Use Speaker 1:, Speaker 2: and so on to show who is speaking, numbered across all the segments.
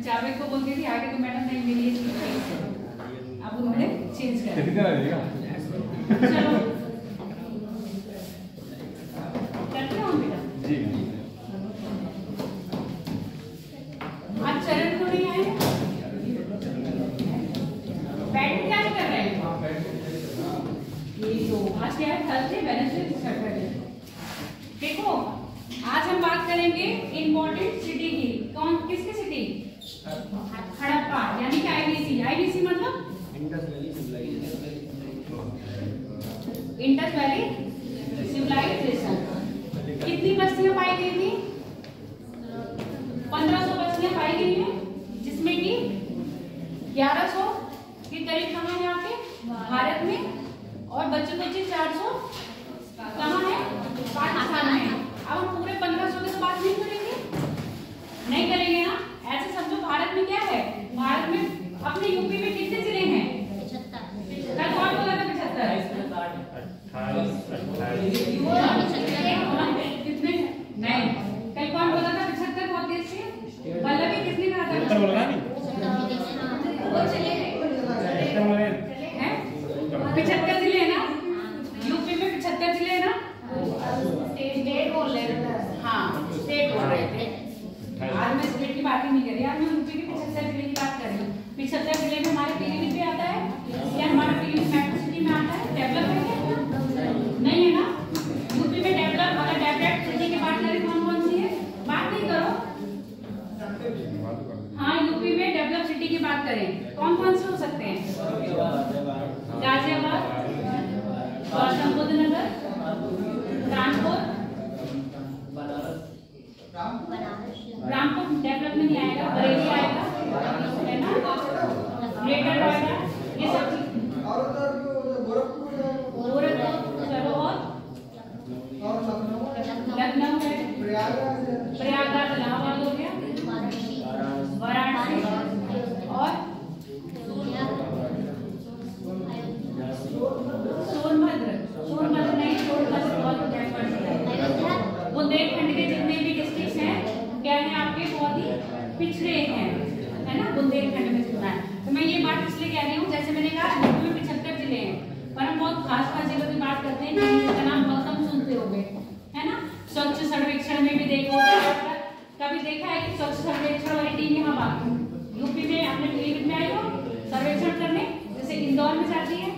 Speaker 1: जावेद को बोलती थी आगे तो मैडम नहीं मिली है, अब उन्होंने चेंज कर दिया। चलो करते हो बेटा जी। आज चरण को नहीं आए, बैठ क्या कर रहे हैं? ये तो आज क्या है, थर्सडे वेडनेसडे सैटरडे। देखो आज हम बात करेंगे इम्पोर्टेंट सिटी की। कौन किसकी सिटी? हड़प्पा, यानी कि आईबीसी। आईबीसी मतलब इंडस वैली सिविलाइजेशन। कितनी बस्तियां पाई गई थी? 1500 बस्तियां पाई गई हैं, जिसमें कि 1100 के करीब कहाँ है आपके भारत में, और बच्चे 400 कहाँ है पाकिस्तान में। अब हम पूरे 1500 की तो बात नहीं करेंगे, नहीं करेंगे ना। ऐसे समझो भारत में क्या है, भारत में अपने यूपी में कितने जिले हैं? 75। कल कौन बोला था 75? कितने? नहीं, कल कौन बोला था 75? बहुत देर से वल्लभी किसने कहा था? वो चले गए हैं। 75 जिले है ना यूपी में, 75 जिले है ना। स्टेट बोल रहे थे, हाँ स्टेट बोल रहे थे। आज मैं स्टेट की बात ही नहीं कर रही, आज मैं यूपी के 75 जिले की बात कर रही हूँ। 75 जिले में हमारे पीलीभीत भी आता है, या हमारा पीलीभीत मेट्रो सिटी में आता है। डेवलप है क्या? नहीं है ना। यूपी में डेवलप, अगर डेवलप सिटी की बात करें कौन कौन सी है? बात नहीं करो। हाँ यूपी में डेवलप सिटी की बात करें कौन कौन से हो सकते हैं? गाजियाबाद, गौतम बुद्ध नगर, कानपुर, रामपुर डेवलप में नहीं आएगा, बरेली आएगा, है ना, ग्रेटर नोएडा, ये सब गोरखपुर। चलो और लखनऊ है, प्रयागराज इलाहाबाद हो गया, वाराणसी और सोनभद्र। सोनभद्र नहीं, सोनभद्र बहुत बुंदेलखंड के जितने भी डिस्ट्रिक्ट हैं क्या है आपके, बहुत ही पिछड़े हैं, है ना, बुंदेलखंड में सुना है। तो मैं ये बात इसलिए कह रही हूँ, जैसे मैंने कहा यूपी में 75 जिले हैं, पर हम बहुत खास जिलों की बात करते हैं जिनका नाम बहुत कम सुनते होंगे, है ना। स्वच्छ सर्वेक्षण में भी देखो, कभी देखा है कि स्वच्छ सर्वेक्षण वाली टीम यहाँ बात यूपी में अपने पीलीभीत में आई हो सर्वेक्षण करने, जैसे इंदौर में जाती है,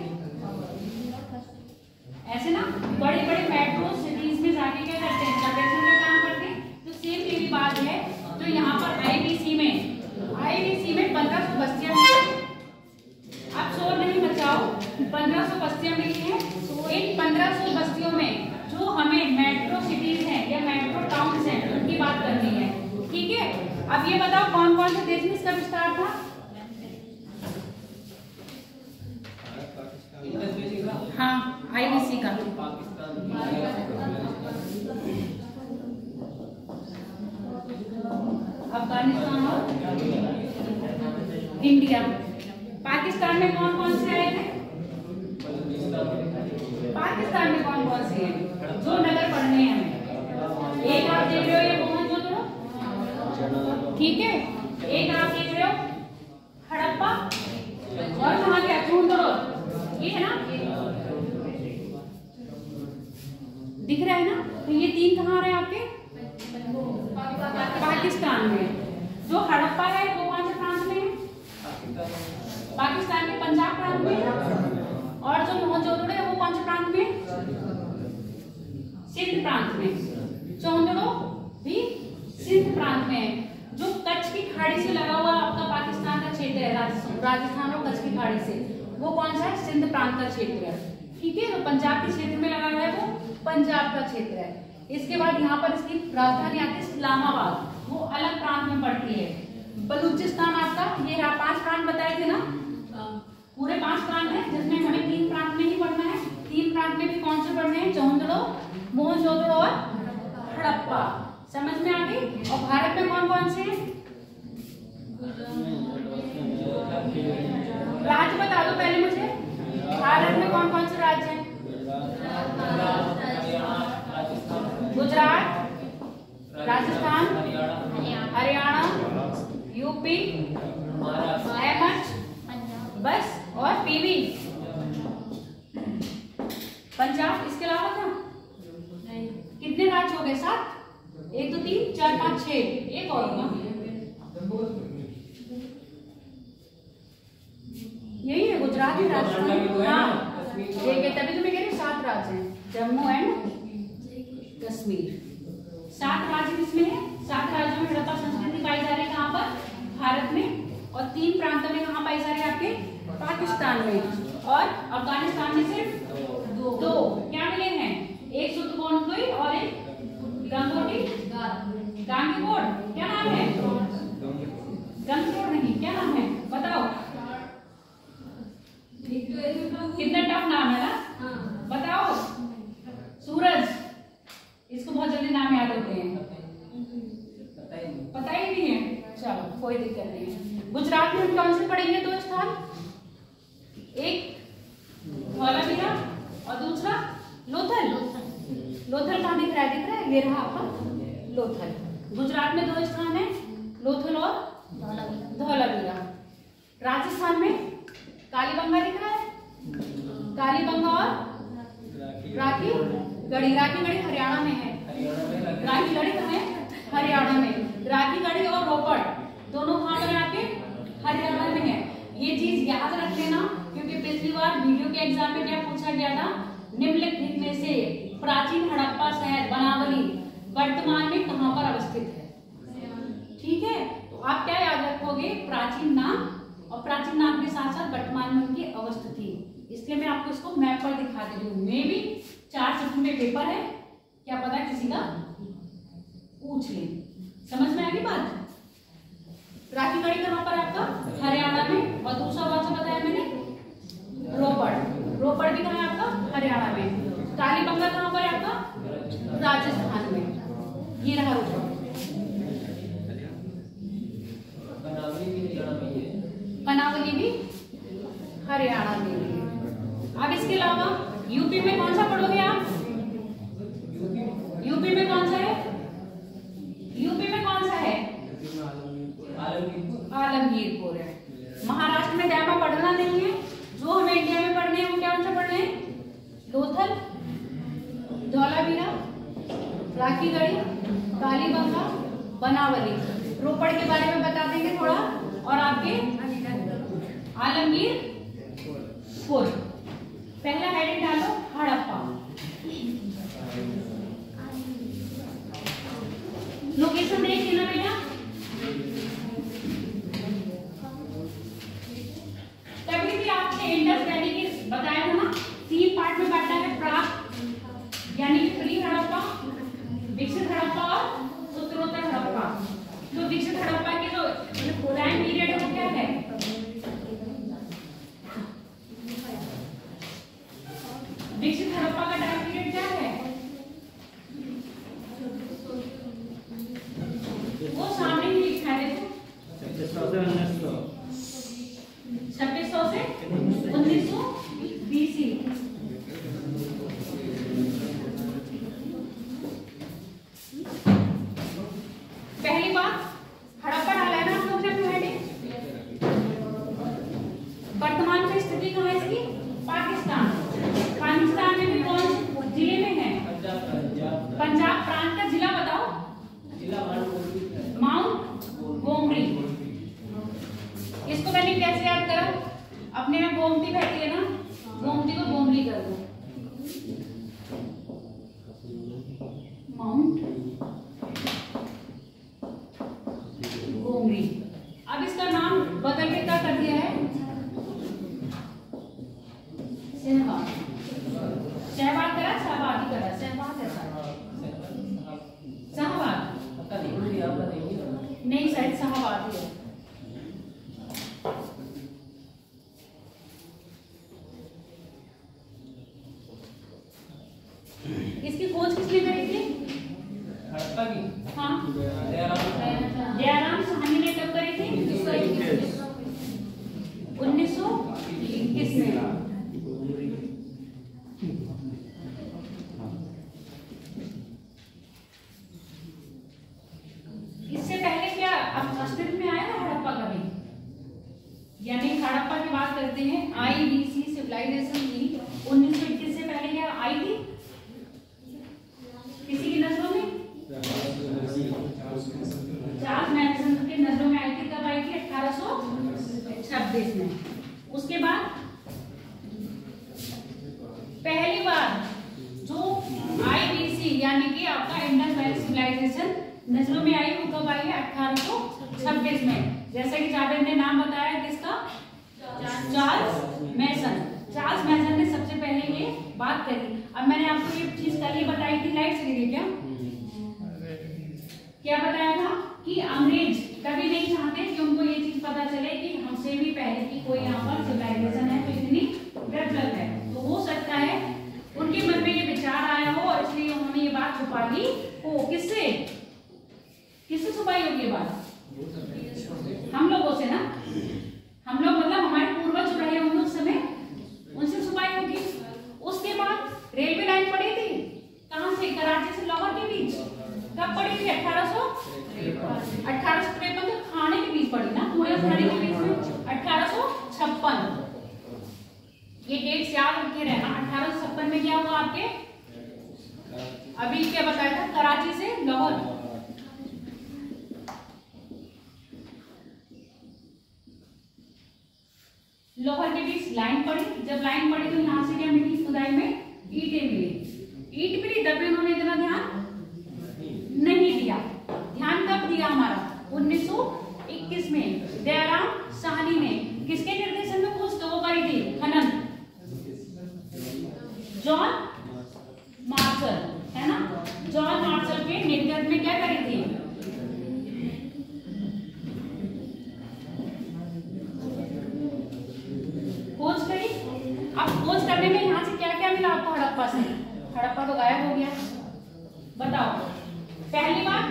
Speaker 1: ऐसे ना बड़े बड़े मेट्रो सिटीज में जाके क्या करते हैं, सर्वेक्षण का काम करते हैं। तो सेम यही बात है जो यहाँ पर आईबीसी में 1500 बस्तियां मिली। आप शोर नहीं बचाओ, 1500 बस्तियां मिली हैं। तो इन 1500 बस्तियों में जो हमें मेट्रो सिटीज हैं या मेट्रो टाउन्स हैं उनकी बात करनी है, ठीक है। अब ये बताओ कौन कौन से देश में इसका विस्तार था? हाँ आईबीसी का अफगानिस्तान और इंडिया। पाकिस्तान में कौन कौन से आए थे? पाकिस्तान में कौन कौन से हैं जो नगर पढ़ने हैं हमें? एक आप देख रहे हो ये मोहनजोदड़ो, ठीक है। एक आप देख रहे हो हड़प्पा, और कहाँ क्या चूंदड़ो, ये है ना, दिख रहा है ना। तो ये 3 कहाँ रहे आपके? पाकिस्तान में। जो हड़प्पा है वो कौन से प्रांत में है? पाकिस्तान के पंजाब प्रांत में। और जो मोहनजोदड़ो है वो कौन से प्रांत में? सिंध प्रांत में। चौंदड़ो भी सिंध प्रांत में है। जो कच्छ की खाड़ी से लगा हुआ आपका पाकिस्तान का क्षेत्र है, राजस्थान और कच्छ की खाड़ी से, वो कौन सा है? सिंध प्रांत का क्षेत्र है, ठीक है। जो पंजाब के क्षेत्र में लगा हुआ है वो पंजाब का क्षेत्र है। इसके बाद यहाँ पर इसकी राजधानी आती है इस्लामाबाद, वो अलग प्रांत में पड़ती है। बलूचिस्तान आपका, ये 5 प्रांत बताए थे ना, पूरे 5 प्रांत है, जिसमें हमें 3 प्रांत में ही पढ़ना है। 3 प्रांत में भी कौन से पढ़ने हैं? चौंदड़ो, मोहनजोदड़ो और हड़प्पा। समझ में आ गई? और भारत में कौन कौन से हैं? राज्य बता दो पहले मुझे, भारत में कौन कौन से राज्य हैं? Gujarat, Rajasthan, Haryana, UP, UP, MH, बस, और पीवी पंजाब। इसके अलावा क्या कितने राज्य हो गए? 7। 1 2 3 4 5 6, एक और होगा, यही है गुजरात ही राजस्थान। हाँ ठीक है, तभी तो मैं कह रही हूँ 7 राज्य हैं, जम्मू एंड कश्मीर। 7 राज्य किसमें है? 7 राज्यों में हड़प्पा संस्कृति पाई जा रही है। कहाँ पर? भारत में। और 3 प्रांतों में कहाँ पाई जा रही है? आपके पाकिस्तान में। और अफगानिस्तान में सिर्फ 2 क्या मिले हैं? एक सुतकोटकोई और एक गंगोटी गांगीकोट। क्या नाम है? गंगकोट नहीं, क्या नाम है बताओ? कितना टफ नाम है ना, बताओ। सूरज, इसको बहुत जल्दी नाम याद होते हैं, पता ही नहीं है। चलो कोई दिक्कत नहीं है। गुजरात में हम कौन से पढ़ेंगे? 2 स्थान, एक धौलावीरा और दूसरा लोथल। लोथल कहाँ दिख रहा है? दिख रहा है, ये रहा आपका लोथल। गुजरात में 2 स्थान है, लोथल और धौलावीरा। राजस्थान में कालीबंगा दिख रहा है, कालीबंगा और राखी गढ़ी। राखी गढ़ी हरियाणा में है, राखी गढ़ी कहाँ है? हरियाणा में। राखी गढ़ी और रोपड़ दोनों कहाँ पर है? आपके हरियाणा में है। ये चीज याद रख लेना, क्योंकि पिछली बार वीडियो के एग्जाम में क्या पूछा गया था? निम्नलिखित में से प्राचीन हड़प्पा शहर बनावली वर्तमान में कहाँ पर अवस्थित है? ठीक है, तो आप क्या याद रखोगे? प्राचीन नाम, और प्राचीन नाम के साथ साथ वर्तमान में उनकी अवस्थिति। इसलिए मैं आपको इसको मैप पर दिखा दे रही हूँ। मे भी 4 सत्र में पेपर है, क्या पता किसी का पूछ ले। समझ में आ गई बात? राखी गढ़ी कहाँ पर? आपका हरियाणा में। और दूसरा कौन सा बताया मैंने? रोपड़। रोपड़ भी कहाँ है आपका? हरियाणा में। कालीबंगा कहाँ पर है आपका? राजस्थान में। ये रहा रोपड़। बनावली भी हरियाणा में है। अब इसके अलावा यूपी में कौन सा पढ़ोगे आप? यूपी में कौन सा है? यूपी में कौन सा है? आलमगीरपुर है। महाराष्ट्र में ज्यादा पढ़ना नहीं है, जो हमें इंडिया में पढ़ने हैं वो क्या सा पढ़ने हैं? लोथल, धौलावीरा, राखी गढ़ी, कालीबंगा, बनावली। रोपड़ के बारे में बता देंगे थोड़ा, और आपके आलमगीरपुर। पहला हेडिंग डालो हड़प्पा। लोकेशन देख लेना बेटा। तभी भी आपने इंडस वैली के बताया था ना, 3 पार्ट में बांटा है। प्राक यानी कि प्री हड़प्पा, विकसित हड़प्पा और उत्तरोत्तर हड़प्पा। तो विकसित हड़प्पा के जो टाइम पीरियड है वो क्या है? विकसित हड़प्पा का टाइम पीरियड क्या है? वो सामने ही लिखा है, देखो 2600 से 1900 BC। पहली बात हड़प्पा डाला है ना आप लोग ने हेडिंग। वर्तमान में स्थिति कहाँ है इसकी? पाकिस्तान। पाकिस्तान में भी कौन जिले में है? पंजाब प्रांत का जिला बताओ। माउंट गोमती। इसको मैंने कैसे याद करा? अपने में गोमती बहती है ना, गोमती को गोमली कर दो, माउंट गोमती। अब इसका नाम बदल के क्या कर दिया है? शहबाद। शहबाद करा, शहबाद ही करा, शहबाद है शहबाद नहीं, शायद शहबाद ही है। इसकी खोज किसने करी थी? हड़प्पा की? हाँ, जयराम साहनी ने कब करी थी? करते हैं। IBC सिविलाइजेशन की 1921 से पहले क्या आई थी किसी की नजरों में? चार्ल्स मैसन की नजरों में आई थी। कब आई थी? 1826 में। उसके बाद पहली बार जो IBC यानी कि आपका इंडस वैली सिविलाइजेशन नजरों में आई वो कब आई है? 1826 में। जैसा कि जावेद ने नाम बताया किसका? चार्ल्स मैसन। चार्ल्स मैसन ने सबसे पहले ये बात करी। अब मैंने आपको ये चीज कल ही बताई थी, लाइट से देखिए क्या बताया था कि अंग्रेज कभी नहीं चाहते कि उनको ये चीज पता चले कि हमसे भी पहले की कोई यहाँ पर सिविलाइजेशन है तो इतनी डेवलप है। तो हो सकता है उनके मन में ये विचार आया हो और इसलिए उन्होंने ये बात छुपा ली हो। किससे छुपाई होगी ये बात? हम लोगों से ना। हम लोग मतलब हमारे पूर्वज जो रहे होंगे उस समय, उनसे छुपाई होगी। उसके बाद रेलवे लाइन पड़ी थी कहां से? कराची से लाहौर के बीच। कब पड़ी थी? 1853 तो खाने के बीच पड़ी ना, पूरे खाने के बीच में 1856। ये डेट्स याद रखे रहना। 1856 में क्या हुआ आपके? अभी क्या बताया था? कराची से लाहौर। लाहौर के बीच लाइन पड़ी। जब लाइन पड़ी तो यहाँ से क्या मिली? खुदाई में ईंटें मिली। ईंट मिली तब भी उन्होंने इतना ध्यान नहीं दिया। ध्यान कब दिया हमारा? 1921 में दयाराम साहनी ने। किसके निर्देशन में खोज तो वो करी थी? खनन। जॉन मार्शल है ना। जॉन मार्शल के नेतृत्व में क्या करी थी? खोज करी। अब खोज करने में यहाँ से क्या क्या मिला आपको हड़प्पा से? हड़प्पा तो गायब हो गया। बताओ पहली बात,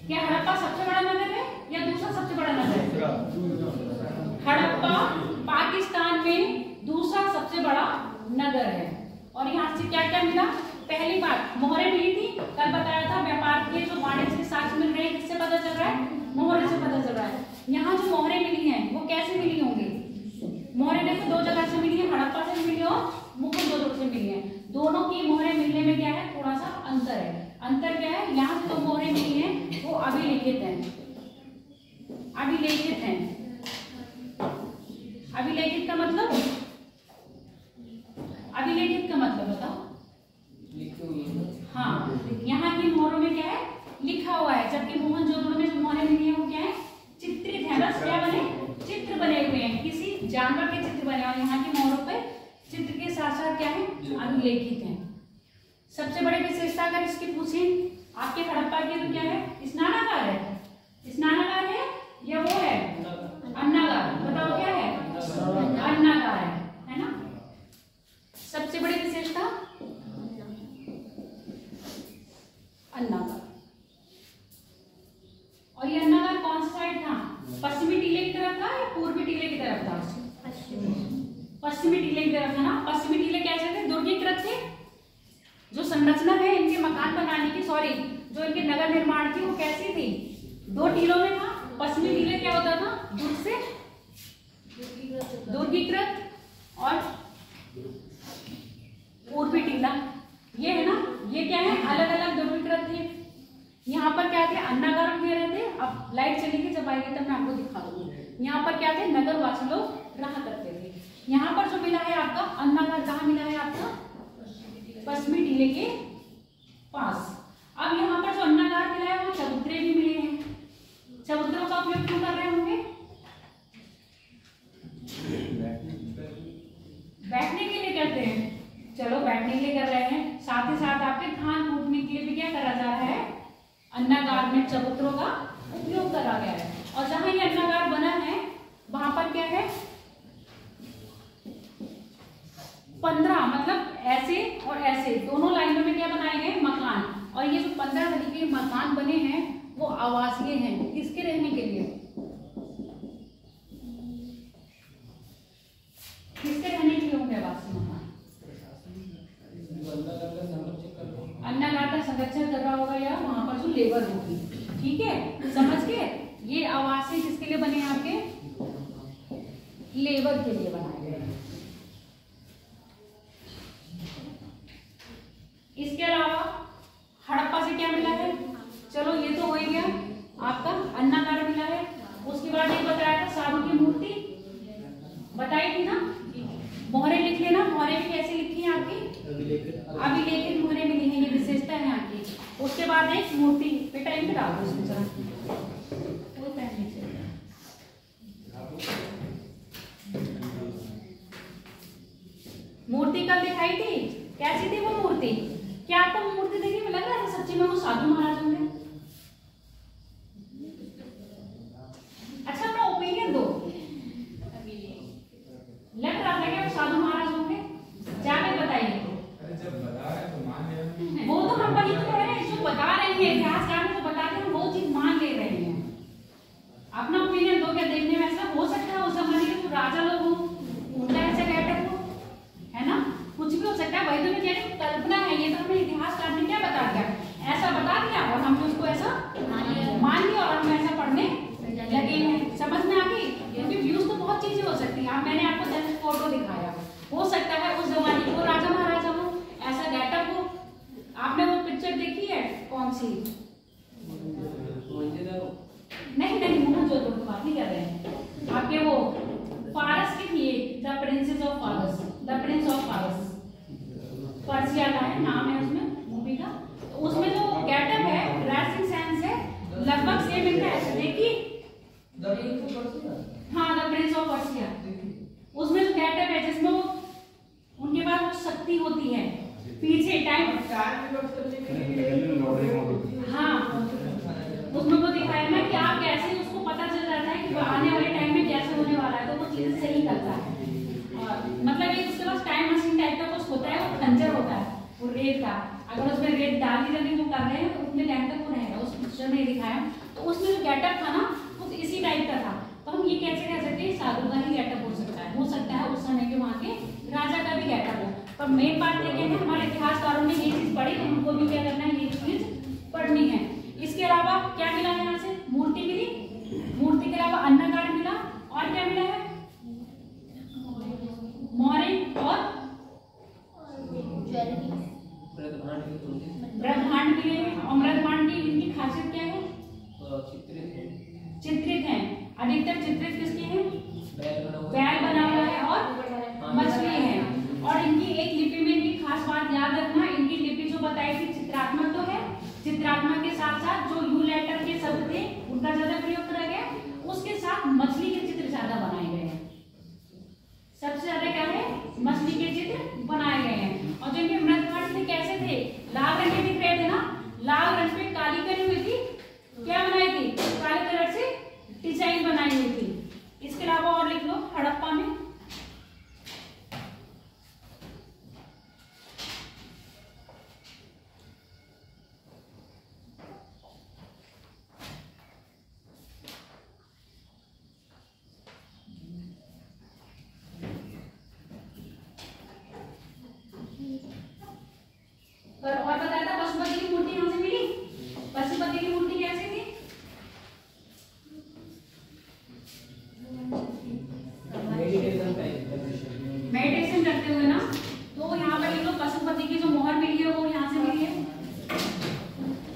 Speaker 1: क्या हड़प्पा सबसे बड़ा नगर है या दूसरा सबसे बड़ा नगर है? हड़प्पा पाकिस्तान में दूसरा सबसे बड़ा नगर है। और यहाँ से क्या क्या मिला? पहली बात मोहरें मिली थी। कल बताया था व्यापार के जो वाणिज्य के साक्ष्य मिल रहे हैं किससे पता चल रहा है? मोहरे से पता चल रहा है। यहाँ जो मोहरें मिली हैं वो कैसे मिली होंगी? मोहरें देखो दो जगह से मिली है, हड़प्पा से मिली और मुगलदोर से मिली है। दोनों की मोहरें मिलने में क्या है? थोड़ा सा अंतर है। अंतर क्या है? यहाँ से जो मोहरें मिली हैं वो अभिलिखित हैं। अभिलेखित हैं। अभिलेखित का मतलब? अभिलेखित का मतलब बताओ। हाँ, यहाँ की मोहरों में क्या है? लिखा हुआ है। जबकि मोहनजोदड़ो में जो मोहरें मिली हैं वो क्या है? चित्रित है। बस क्या बने? चित्र बने हुए हैं, किसी जानवर के चित्र बने। और यहाँ की मोहरों पे चित्र के साथ साथ क्या है? अभिलेखित है। सबसे बड़ी विशेषता अगर इसकी पूछें आपके हड़प्पा की तो क्या है? स्नानागार है। स्नानागार है या वो है अन्नागार? बताओ क्या है? अन्नागार है ना। सबसे बड़ी विशेषता अन्नागार। और ये अन्नागार कौन सा साइड था? पश्चिमी टीले की तरफ था या पूर्वी टीले की तरफ था? पश्चिमी टीले की तरफ था ना। पश्चिमी टीले कैसे थे? दुर्गीकृत थे। जो संरचना है इनके मकान बनाने की, सॉरी जो इनके नगर निर्माण की वो कैसी थी? दो टीलों में था। पश्चिमी टीले क्या होता था? दुर्ग से दुर्गीकृत और पूर्वी टीला ये है ना। ये क्या है? अलग अलग दुर्गीकृत थे। यहाँ पर क्या थे? अन्नागार में रहे थे। अब लाइट चलेगी जब आएगी तब मैं आपको दिखा दूंगी। यहाँ पर क्या थे? नगरवासी लोग रहा करते थे। यहाँ पर जो मिला है आपका अन्नागार कहाँ मिला है आपका? पश्चिमी टीले के पास। अब यहाँ पर जो अन्नागार मिला है वो चबूतरे भी मिले हैं। चबूतरों का उपयोग क्यों कर रहे होंगे? बैठने के लिए करते हैं। चलो बैठने के लिए कर रहे हैं, साथ ही साथ आपके धान कूटने के लिए भी क्या करा जा रहा है? अन्नागार में चबूतरों का उपयोग करा गया है। और जहां ये अन्नागार बना है वहां पर क्या है? 15 मतलब ऐसे और ऐसे दोनों लाइनों में क्या बनाए गए? मकान। और ये जो 15 तरीके के मकान बने हैं वो आवासीय हैं। किसके रहने के लिए? किसके रहने के लिए होंगे आवासीय मकान? अन्नागार का संरक्षण कर रहा होगा या वहां पर जो लेबर होगी। ठीक है, समझ के? ये आवासीय किसके लिए बने हैं आपके? लेबर के लिए बनाए गए हैं। इसके अलावा हड़प्पा से क्या मिला है? चलो ये तो हो ही गया आपका, अन्नागार मिला है। उसके बाद ये बताया था साधु की मूर्ति बताई थी ना, मोहरे लिख लेना। मोहरे भी कैसे लिखी है आपकी? अभिलेखित मोहरे मिली है, ये विशेषता है यहाँ की। उसके बाद एक मूर्ति बेटा इनके डाल दो इसमें जरा, कोई पेन नहीं चाहिए। मूर्ति कल दिखाई थी, कैसी थी वो मूर्ति? क्या आपको मूर्ति देखने में लग रहा है सच्ची में वो साधु महाराज होंगे? अच्छा अपना ओपिनियन दो, लग रहा था क्या वो साधु महाराज होंगे? जाके बताइए। वो तो हम वही तो कह रहे हैं, जो बता रहे हैं इतिहासकार जो बताते हैं वो चीज मान ले रहे हैं। अपना ओपिनियन दो, क्या देखने में ऐसा हो सकता है उस जमाने के जो राजा लोग हो उनका ऐसा कहते हो, है ना? कुछ भी हो सकता है। वही तो मैं कह रही हूँ, कल्पना है ये, तो हमें इतिहासकार ने क्या बता दिया, ऐसा बता दिया और हमने उसको ऐसा मान लिया और हम ऐसा पढ़ने लगे हैं। समझ में आ गई? क्योंकि व्यूज तो बहुत चीजें हो सकती है। मैंने आपको जस्ट फोटो दिखाया, हो सकता है उस जमाने के वो राजा महाराजा हो, ऐसा गेटअप हो। आपने वो पिक्चर देखी है कौन सी? नहीं नहीं, मोहनजोदड़ो की बात नहीं कर रहे हैं आपके, वो फारस की थी, द प्रिंसेस ऑफ फारस, द प्रिंस ऑफ फारस, पर्सिया का है नाम है उसमें मूवी का। तो उसमें जो गेटअप है, ड्रेसिंग सेंस है, लगभग सेम इनका ऐसे देखी। हाँ, द प्रिंस ऑफ पर्सिया, उसमें जो गेटअप है जिसमें वो उनके पास वो शक्ति होती है पीछे टाइम, हाँ उसमें वो दिखाया ना कि आप कैसे उसको पता चल जाता है कि आने वाले टाइम में कैसे होने वाला है, तो वो चीजें सही करता है। और मतलब एक उसके पास टाइम मशीन टाइप का कुछ होता है, वो खंजर होता है वो रेत का, अगर उसमें रेत डाल दी जाती वो कर रहे हैं तो उतने टाइम तक वो रहेगा। उस पिक्चर में दिखाया, तो उसमें जो गेटअप था ना वो इसी टाइप का था। तो हम ये कैसे कह सकते हैं साधु का ही गेटअप हो सकता है, उस समय के वहाँ के राजा का भी गेटअप हो। पर मेन बात ये है हमारे इतिहासकारों ने ये चीज पढ़ी, तो उनको भी क्या करना है, ये चीज पढ़नी है। इसके अलावा क्या मिला है? यहाँ से मूर्ति मिली, मूर्ति के अलावा अन्नागार मिला, और क्या मिला है? मोहरे और ब्रह्मांड मिले हैं। और ब्रह्मांड की इनकी खासियत क्या है? चित्रित है, अधिकतर चित्रित किसके हैं? बैल बना हुआ है और मछली है। और इनकी एक लिपि में इनकी खास बात याद रखना, इनकी लिपि जो बताई थी चित्रात्मक तो है, चित्रात्मक के साथ साथ जो यू लेटर के शब्द थे उनका ज्यादा प्रयोग करा गया, उसके साथ मछली के चित्र ज्यादा बनाए गए हैं। सबसे ज्यादा क्या है? मछली के चित्र बनाए गए हैं। और जो इनके मृतघाट थे कैसे थे? लाल रंग के दिख रहे थे ना, लाल रंग पे काली करी हुई थी, क्या बनाई थी? काले कलर से डिजाइन बनाई हुई थी। इसके अलावा और लिख लो हड़प्पा में और बताया था पशुपति की मूर्ति यहाँ से मिली। पशुपति की मूर्ति कैसी थी? मेडिटेशन करते हुए ना, तो यहाँ पर लिख लो पशुपति की जो मोहर मिली है वो यहाँ से मिली है।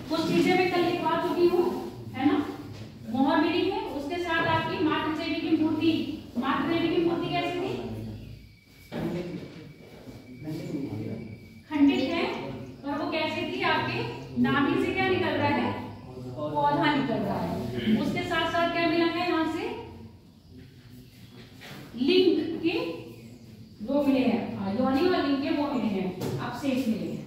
Speaker 1: कुछ चीजें मैं कल लिखवा चुकी हूँ, है ना? मोहर मिली है, उसके साथ आपकी मातृ देवी की मूर्ति, मातृ देवी की मूर्ति कैसी थी? खंडित है, और वो कैसे थी? आपके नाभि से क्या निकल रहा है? पौधा निकल रहा है। उसके साथ साथ क्या मिला है यहाँ से? लिंग के वो मिले हैं, योनि और लिंग के वो मिले हैं, अवशेष मिले हैं।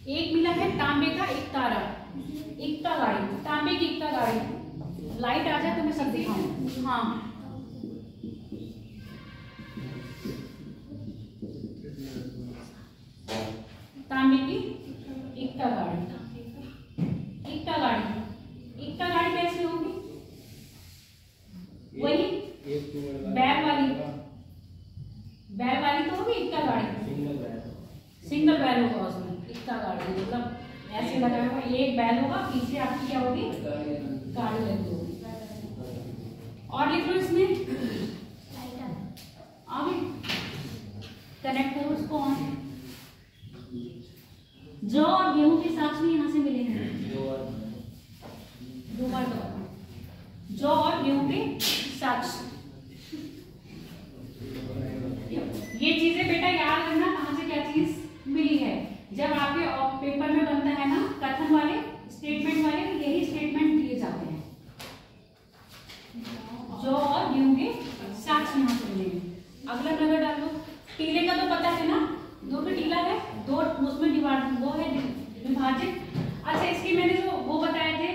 Speaker 1: एक मिला है तांबे का इक्का गाड़ी, तांबे की इक्का गाड़ी। लाइट आ जाए तो मैं सब दिखाऊं। हाँ, तांबे की इक्का गाड़ी, इक्का गाड़ी कैसे होगी? वही बैग वाली एक बैल होगा, पीछे आपकी क्या होगी, गाड़ी लगी होगी। और लिख लो इसमें आगे कनेक्ट करो उसको ऑन। जौ और गेहूं के साक्ष में यहाँ से मिलेंगे, दो बार दो, जौ और गेहूं के साक्ष। ये चीजें बेटा याद रखना कहाँ से क्या चीज मिली है। जब आपके पेपर में बनता है ना कथन वाले स्टेटमेंट वाले, तो यही स्टेटमेंट दिए जाते हैं, जौ और गेहूं के साक्ष यहाँ से मिलेंगे। अगला नगर डालो। टीले का तो पता है ना, दो का टीला है, दो उसमें डिवाइड, वो है विभाजित। अच्छा, इसकी मैंने जो वो बताए थे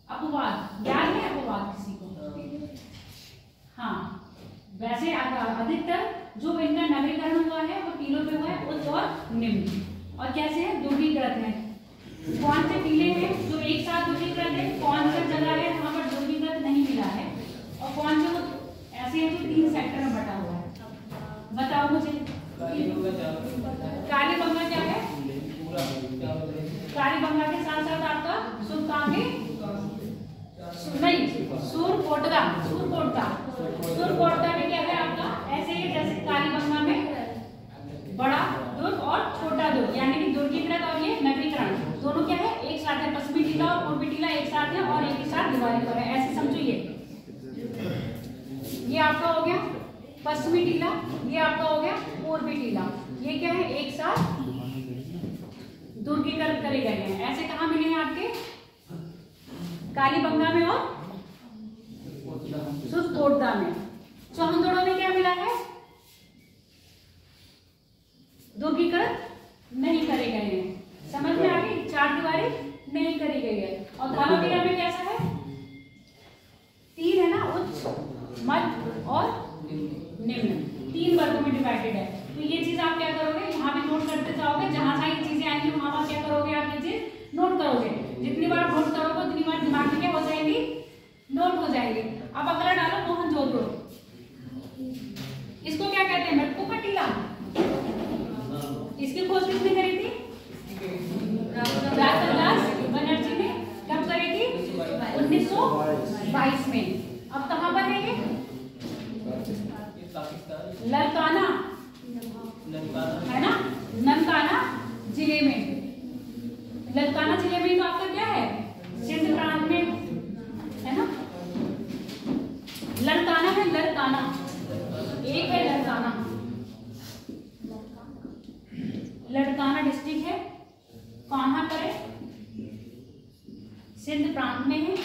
Speaker 1: अपवाद, याद है अपवाद किसी को? हाँ, वैसे अधिकतर जो इनका नगरीकरण हुआ है वो टीलों पे हुआ है, उच्च और निम्न। और कैसे है, दूरीकृत है। कौन से टीले हैं जो एक साथ दूरीकृत है, कौन सा जगह है वहां पर दूरीकृत नहीं मिला है, और कौन से वो ऐसे है जो 3 सेक्टर में बटा हुआ है। बताओ मुझे। काली बंगा क्या है? काली बंगा के साथ साथ आपका सुरकांगे नहीं, सुरकोटदा, सुरकोटदा, सुरकोटदा में क्या है आपका ऐसे ही जैसे काली बंगा में बड़ा दुर्ग और छोटा दुर्ग, यानी कि दुर्गीकृत और ये नगरीकरण दोनों क्या है एक साथ है। पश्चिमी टीला और पूर्वी टीला एक साथ है और एक ही साथ दिवाली पर है, ऐसे समझो। ये आपका हो गया पश्चिमी टीला, ये आपका हो गया पूर्वी टीला। ये क्या है एक साथ दुर्गीकृत करे गए हैं। ऐसे कहाँ मिले हैं आपके? कालीबंगा में और सुरकोटदा में। चौहंदोड़ो में क्या मिला है? दुर्गीकृत नहीं करे गए हैं। समझ में आ गई? 4 दीवारी नहीं करी गई है। और धालोटिया में कैसा है? 3 है ना, उच्च मध्य और निम्न, 3 वर्गों में डिवाइडेड है। तो ये चीज आप क्या करोगे, यहाँ भी नोट करते जाओगे, जहां जहां ये चीजें आएंगी वहां पर क्या करोगे आप ये चीज नोट करोगे। जितनी बार नोट करोगे उतनी बार दिमाग में क्या हो जाएगी, नोट हो जाएगी। अब अगला डालो मोहनजोदड़ो। इसको क्या कहते हैं? मटकू का टीला। इसकी खोज किसने करी थी? रामदास बनर्जी ने। कब करी थी? 1922 में। अब कहां पर है ये? लड़काना है ना, ननकाना जिले में। लड़काना जिले में तो आपका क्या है? सिंध प्रांत में है ना। लड़काना है, लड़काना एक है, लड़काना लड़काना डिस्ट्रिक्ट है। कहां पर है? सिंध प्रांत में है,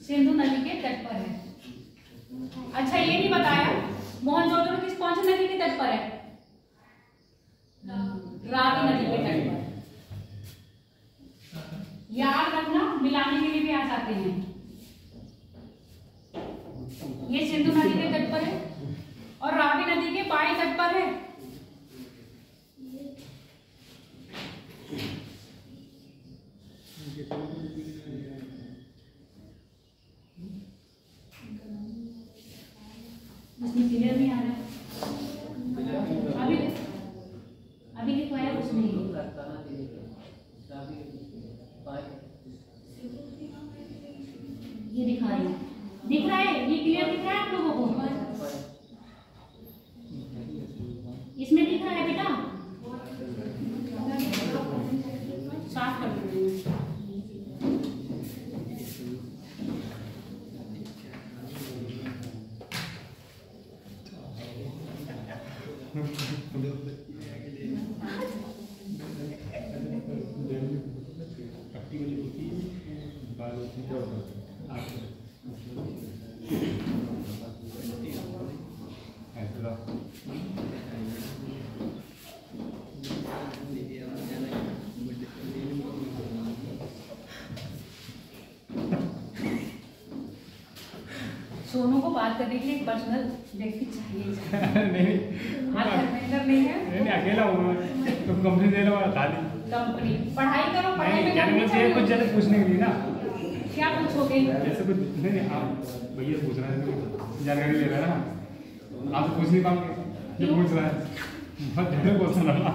Speaker 1: सिंधु नदी के तट पर है। अच्छा, ये नहीं बताया मोहनजोदड़ो किस कौन सी नदी के तट पर है? रावी नदी के तट पर। याद रखना, मिलाने के लिए भी आ जाते हैं। ये सिंधु नदी के तट पर है और रावी नदी के बाएं तट पर है। उसमें क्लियर नहीं आ रहा है। अभी लिखवाया उसमें ये दिखा रही है, दिख रहा है, ये क्लियर दिख रहा है आप लोगों को? इसमें दिख रहा है बेटा? साफ कर दो। सोनू को बात करने के लिए एक पर्सनल व्यक्ति चाहिए। नहीं, आप धर्मेंद्र नहीं है? नहीं, अकेला हूँ मैं। तो कंपनी दे रहा हूँ, कंपनी पढ़ाई करो, पढ़ाई में कुछ जैसे पूछने के लिए ना। क्या पूछोगे? जैसे कुछ नहीं, आप भैया पूछ रहे हैं, जानकारी ले रहे हैं ना, आप पूछ नहीं पाओगे जो पूछ रहा है, बहुत ज़्यादा क्वेश्चन रहा।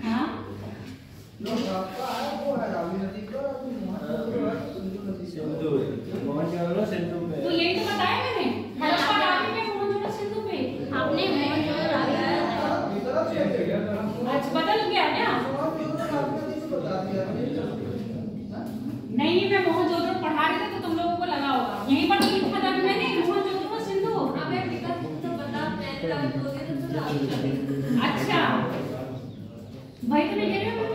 Speaker 1: हाँ, तो यही तो बताया मैंने, हड़प्पा रावी में मोहनजोदड़ो सिंधु पे आपने आज बदल गया क्या? नहीं, मैं मोहनजोदड़ो पढ़ा रही थी तो तुम लोगों को लगा होगा, यहीं पर तो लिखा था मैंने मोहनजोदड़ो सिंधु। अच्छा भाई तो मैं कह रही हूँ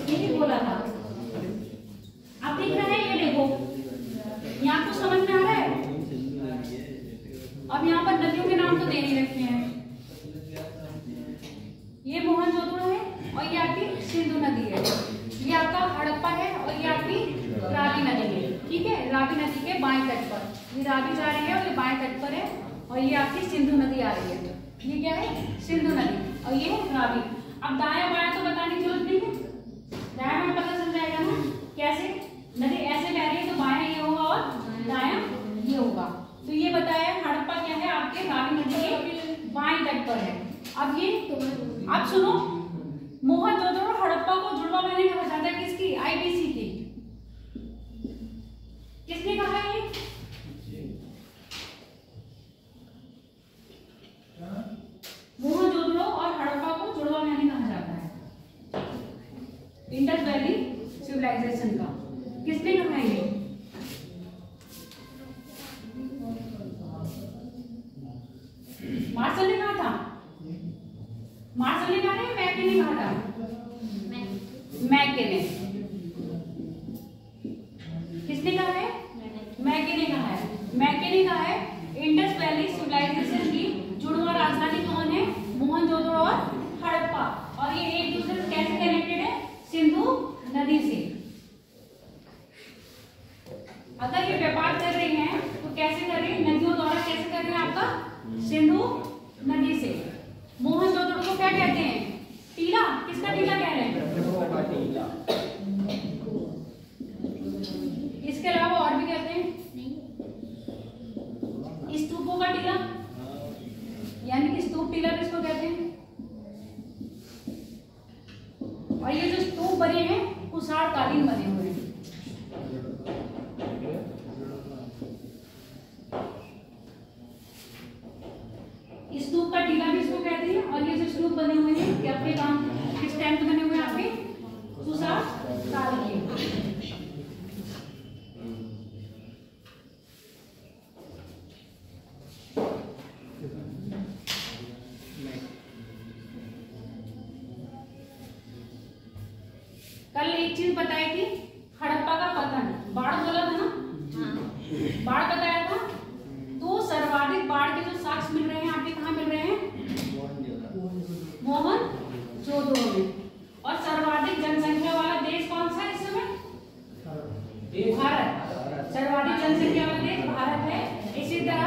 Speaker 1: यही बोला था। अब दिख रहा है, ये देखो यहाँ को समझ में आ रहा है। अब यहाँ पर नदियों के नाम तो दे नहीं रखे हैं, ये मोहनजोदड़ो है और ये आपकी सिंधु नदी है, ये आपका हड़प्पा है और ये आपकी रावी नदी है। ठीक है, रावी नदी के बाएं तट पर ये रावी जा रही है और ये बाएं तट पर है, और ये आपकी सिंधु नदी आ रही है। ये क्या है? सिंधु नदी, और ये है रावी। अब दाया बाया तो बताने की जरूरत नहीं है, दाया बाया पता चल जाएगा ना कैसे। नदी ऐसे बह रही है तो बाया ये होगा और दाया ये होगा। तो ये बताया हड़प्पा क्या है, आपके रावी नदी के बाएं तट पर है। अब ये अब सुनो, मोहनजोदड़ो और हड़प्पा को जुड़वा मैंने कहा जाता है किसकी? आईबीसी की। किसने कहा है? मोहनजोदड़ो और हड़प्पा को जुड़वा मैंने कहा जाता है, इंडस वैली सिविलाइजेशन का। किसने कहा है ये? मार्शल ने कहा था। मार्शल ने कहा था या मैके ने कहा था? मैके ने। किसने कहा है? मैके ने कहा है। मैके ने कहा है इंडस वैली सिविलाइजेशन की जुड़वा राजधानी कौन है? मोहनजोदड़ो और हड़प्पा। और ये एक दूसरे से कैसे कनेक्टेड है? सिंधु नदी से। अगर ये व्यापार कर रहे हैं तो कैसे कर रहे हैं? नदियों द्वारा कैसे कर रहे हैं? आपका सिंधु नदी से। मोहनजोदड़ो को क्या कहते हैं? टीला। किसका टीला कह रहे हैं? इसके अलावा और भी कहते हैं, स्तूपों का टीला, यानी कि स्तूप टीला किसको कहते हैं? और ये जो स्तूप बने हैं कुषाण कालीन बने हुए हैं। स्तूप का टीला भी इसको कहते हैं। और ये जो स्तूप बने हुए हैं ये अपने काम किस टाइम पे बने हुए हैं? आपके कुषाण काल के। कल एक चीज बताई थी, हड़प्पा का पतन, बाढ़ बोला था ना? बाढ़ बताया था। तो सर्वाधिक बाढ़ के जो साक्ष्य मिल रहे हैं आपके कहाँ मिल रहे हैं? मोहनजोदड़ो में। और सर्वाधिक जनसंख्या वाला देश कौन सा है इस समय? भारत। सर्वाधिक जनसंख्या वाला देश भारत है। इसी तरह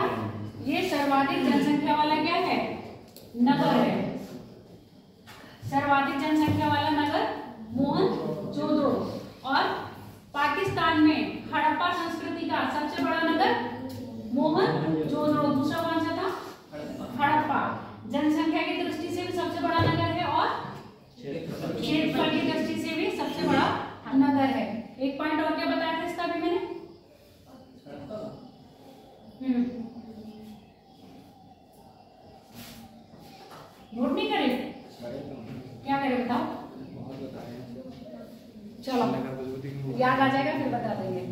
Speaker 1: ये सर्वाधिक जनसंख्या वाला क्या है? नगर है। सर्वाधिक जनसंख्या वाला नगर मोहनजोदड़ो। और पाकिस्तान में हड़प्पा संस्कृति का सबसे बड़ा नगर मोहनजोदड़ो। दूसरा कौन सा था? हड़प्पा। जनसंख्या की दृष्टि से भी सबसे बड़ा नगर है और क्षेत्रफल की दृष्टि से भी सबसे बड़ा नगर है। एक पॉइंट और क्या बताया था इसका भी मैंने? नोट नहीं करे? क्या करे बताओ? चलो याद आ जाएगा फिर बता देंगे।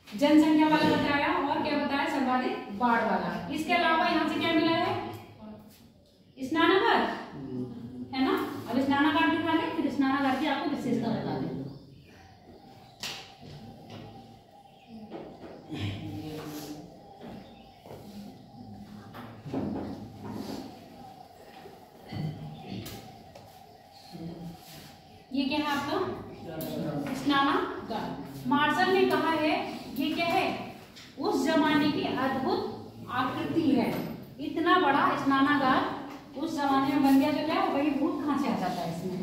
Speaker 1: जनसंख्या वाला बताया और क्या बताया? सर्वाधिक बाढ़ वाला। इसके अलावा यहाँ से क्या मिला है? स्नानागार है ना? अब स्नानागार दिखा दें, फिर स्नानागार की आपको विशेषता बता दें। ये क्या है आपका? स्नानागार। मार्शल ने कहा है ये क्या है? उस जमाने की अद्भुत आकृति है। इतना बड़ा स्नानागार उस जमाने में बन गया तो क्या वही भूत कहाँ से आ जाता है इसमें?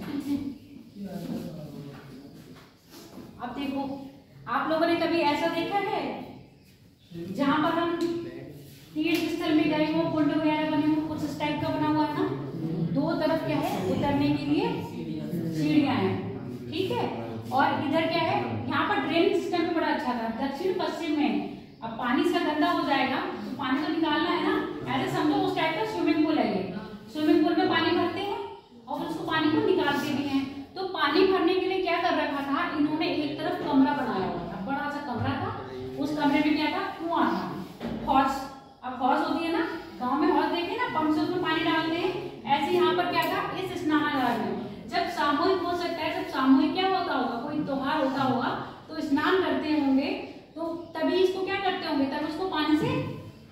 Speaker 1: अब देखो, आप लोगों ने कभी ऐसा देखा है जहां पर हम तीर्थ स्थल में गए हो, कुंड वगैरह बने हो, कुछ इस टाइप का बना हुआ है ना? दो तरफ क्या है? उतरने के लिए सीढ़ियां हैं। ठीक है। और इधर क्या है, यहाँ पर ड्रेनेज सिस्टम भी बड़ा अच्छा था। दक्षिण पश्चिम में अब पानी इसका गंदा हो जाएगा तो पानी तो निकालना है ना, ऐसे समझो उस टाइप का स्विमिंग पूल है ये। स्विमिंग पूल में पानी भरते हैं और फिर उसको पानी को निकालते भी हैं। तो पानी भरने के लिए क्या कर रखा था इन्होंने, एक तरफ कमरा बनाया हुआ था, बड़ा सा कमरा था। उस कमरे में क्या था, कुआं था, हॉर्स। अब हॉर्स होती है ना, गांव में हॉर्स देखे ना, पंप से उसमें पानी डालते हैं, ऐसे यहाँ पर क्या था, इस स्नानागार में जब सामूहिक हो सकता है, जब सामूहिक क्या होता होगा, कोई त्योहार होता होगा तो स्नान करते होंगे, तो तभी इसको क्या करते होंगे, तभी उसको पानी से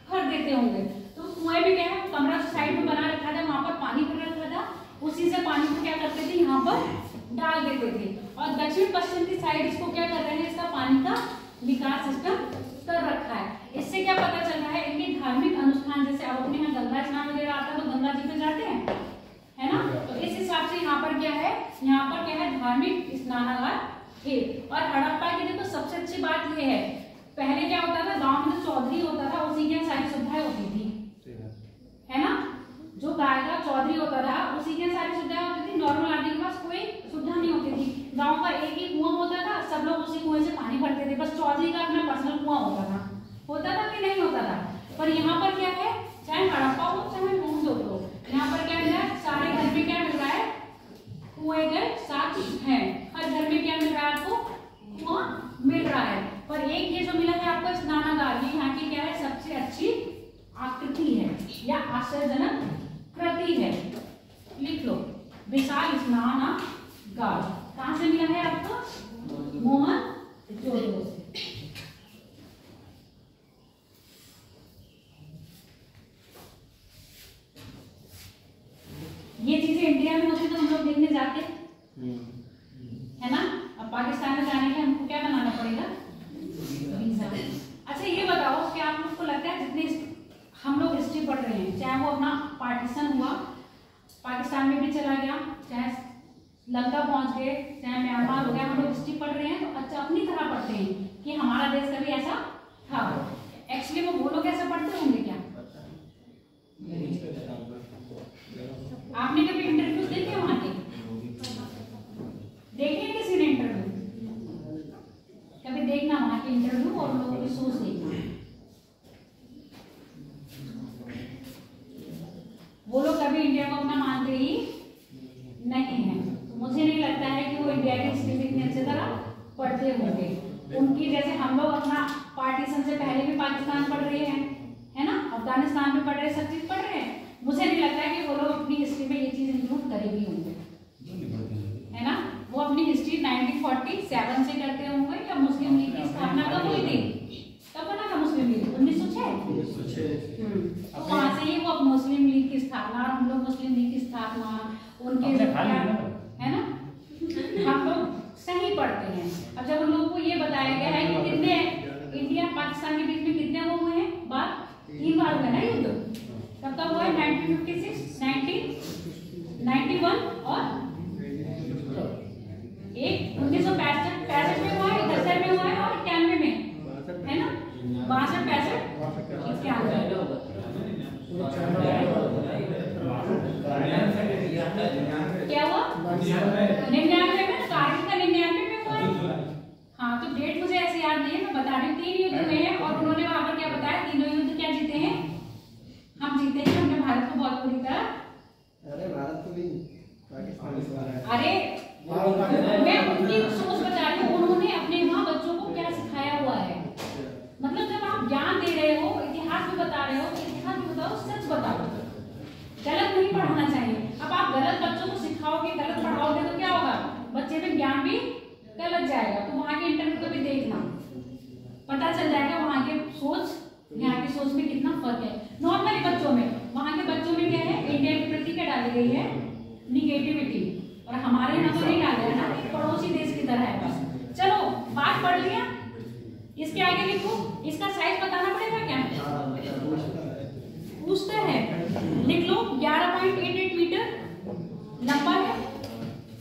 Speaker 1: भर देते होंगे। तो कुएं में क्या है, कमरा साइड में बना रखा था, वहां पर पानी भर रखा था, उसी से पानी को क्या करते थे, यहाँ पर डाल देते थे। और दक्षिण पश्चिम की साइड इसको क्या कर रहे हैं, इसका पानी का निकास सिस्टम कर रखा है। इससे क्या पता चल रहा है, इनके धार्मिक अनुष्ठान, जैसे अब अपने यहाँ गंगा स्नान वगैरह आता है तो गंगा जी पे जाते हैं, है ना, तो इस हिसाब से यहाँ पर क्या है, यहाँ पर क्या है, धार्मिक स्नानागार थे। और हड़प्पा की देखो सबसे अच्छी बात ये है, पहले क्या होता था, गांव में जो चौधरी होता था उसी के सारी सुविधाएं होती थी, है ना, जो गाय का चौधरी होता था उसी के सारी सुविधाएं होती थी। नॉर्मल आदमी के पास कोई सुविधा नहीं होती थी। गांव का एक ही कुआं होता था, सब लोग उसी कुएं से पानी भरते थे, बस चौधरी का अपना पर्सनल कुआं होता था कि नहीं होता था। पर यहाँ पर क्या है, चाहे हड़प्पा हो चाहे मूंज हो, यहाँ पर क्या मिला, सारे घर में क्या मिल रहा है, कुएं के साथ है, हर घर में क्या मिल रहा है आपको, कुआं मिल रहा है। पर एक ये जो मिला है आपको स्नानागार, ये यहाँ की क्या है, सबसे अच्छी आकृति है या आश्चर्यजनक कृति है। लिख लो, विशाल स्नानागार कहाँ से मिला है आपको, मोहनजोदड़ो से। ये चीजें इंडिया में होती तो हम लोग देखने जाते, है ना। अब पाकिस्तान में जाने के लिए हमको क्या बनाना पड़ेगा, वीजा। अच्छा ये बताओ कि आप लोग को लगता है जितने हम लोग हिस्ट्री पढ़ रहे हैं, चाहे वो अपना पार्टीशन हुआ, पाकिस्तान में भी चला गया, चाहे लंका पहुंच गए, चाहे म्यांमार हो गया, हम लोग हिस्ट्री पढ़ रहे हैं तो अच्छा अपनी तरह पढ़ते हैं कि हमारा देश कभी ऐसा था। एक्चुअली वो लोग ऐसा पढ़ते होंगे क्या, आपने कभी इंटरव्यूज देखे वहां के, देखे किसी ने इंटरव्यू, कभी देखना वहां के इंटरव्यू और लोगों की सोच देखना। वो लोग कभी इंडिया को अपना मानते ही नहीं है, तो मुझे नहीं लगता है कि वो इंडिया की हिस्ट्री इतनी अच्छी तरह पढ़ते होंगे। उनकी जैसे हम लोग अपना पार्टीशन से पहले भी पाकिस्तान पढ़ रहे हैं, है ना, अफगानिस्तान भी पढ़ रहे, सब चीज पढ़ रहे हैं। मुझे नहीं लगता है कि वो लोग अपनी हिस्ट्री में ये चीज इंक्लूड करेंगे होंगे, है ना। वो अपनी हिस्ट्री 1947 से करते होंगे, या मुस्लिम लीग की स्थापना कब हुई थी, कब बना था मुस्लिम लीग, 1906। तो वहां से ही वो मुस्लिम लीग की स्थापना, और हम लोग मुस्लिम लीग की स्थापना उनके है ना, हम लोग सही पढ़ते हैं। अब जब उन लोगों को ये बताया गया है कि कितने इंडिया पाकिस्तान के बीच में कितने वो हुए हैं, बात 3 बार हुआ ना युद्ध, कब कब हुआ है, 1956, 1991 और एक 1965 में हुआ है, 71 में हुआ है और 91 में, है ना, 62, 65, 91। क्या हुआ 99 में, कारगिल का 99 में हुआ है। हाँ तो डेट मुझे ऐसे याद नहीं है, मैं बता रही हूँ 3 युद्ध हुए हैं और उन्होंने वहां पर क्या बताया, तीनों युद्ध क्या जीते हैं, हम जीते हैं, हमने भारत को बहुत बुरी तरह,
Speaker 2: अरे भारत तो नहीं, पाकिस्तान,
Speaker 1: अरे मैं उनकी सोच बता रही हूँ, उन्होंने अपने वहाँ बच्चों को क्या सिखाया हुआ है। मतलब जब आप ज्ञान दे रहे हो, इतिहास भी बता रहे हो, इतिहास भी बताओ, सच बताओ, गलत नहीं पढ़ाना चाहिए। अब आप गलत बच्चों को सिखाओगे, गलत पढ़ाओगे तो क्या होगा, बच्चे में ज्ञान भी गलत जाएगा। तो वहाँ के इंटरव्यू को भी देखना, पता चल जाएगा वहाँ के सोच यहाँ की सोच में कितना फर्क है। नॉर्मली बच्चों में, वहाँ के बच्चों में क्या है, इंडिया के प्रति क्या डाली गई है, निगेटिविटी, और हमारे यहाँ तो नहीं डाले है ना, एक पड़ोसी देश की तरह है बस। चलो बात पढ़ लिया, इसके आगे लिखो, इसका साइज बताना पड़ेगा क्या, पूछता है, लिख लो 11.88 मीटर लंबा है,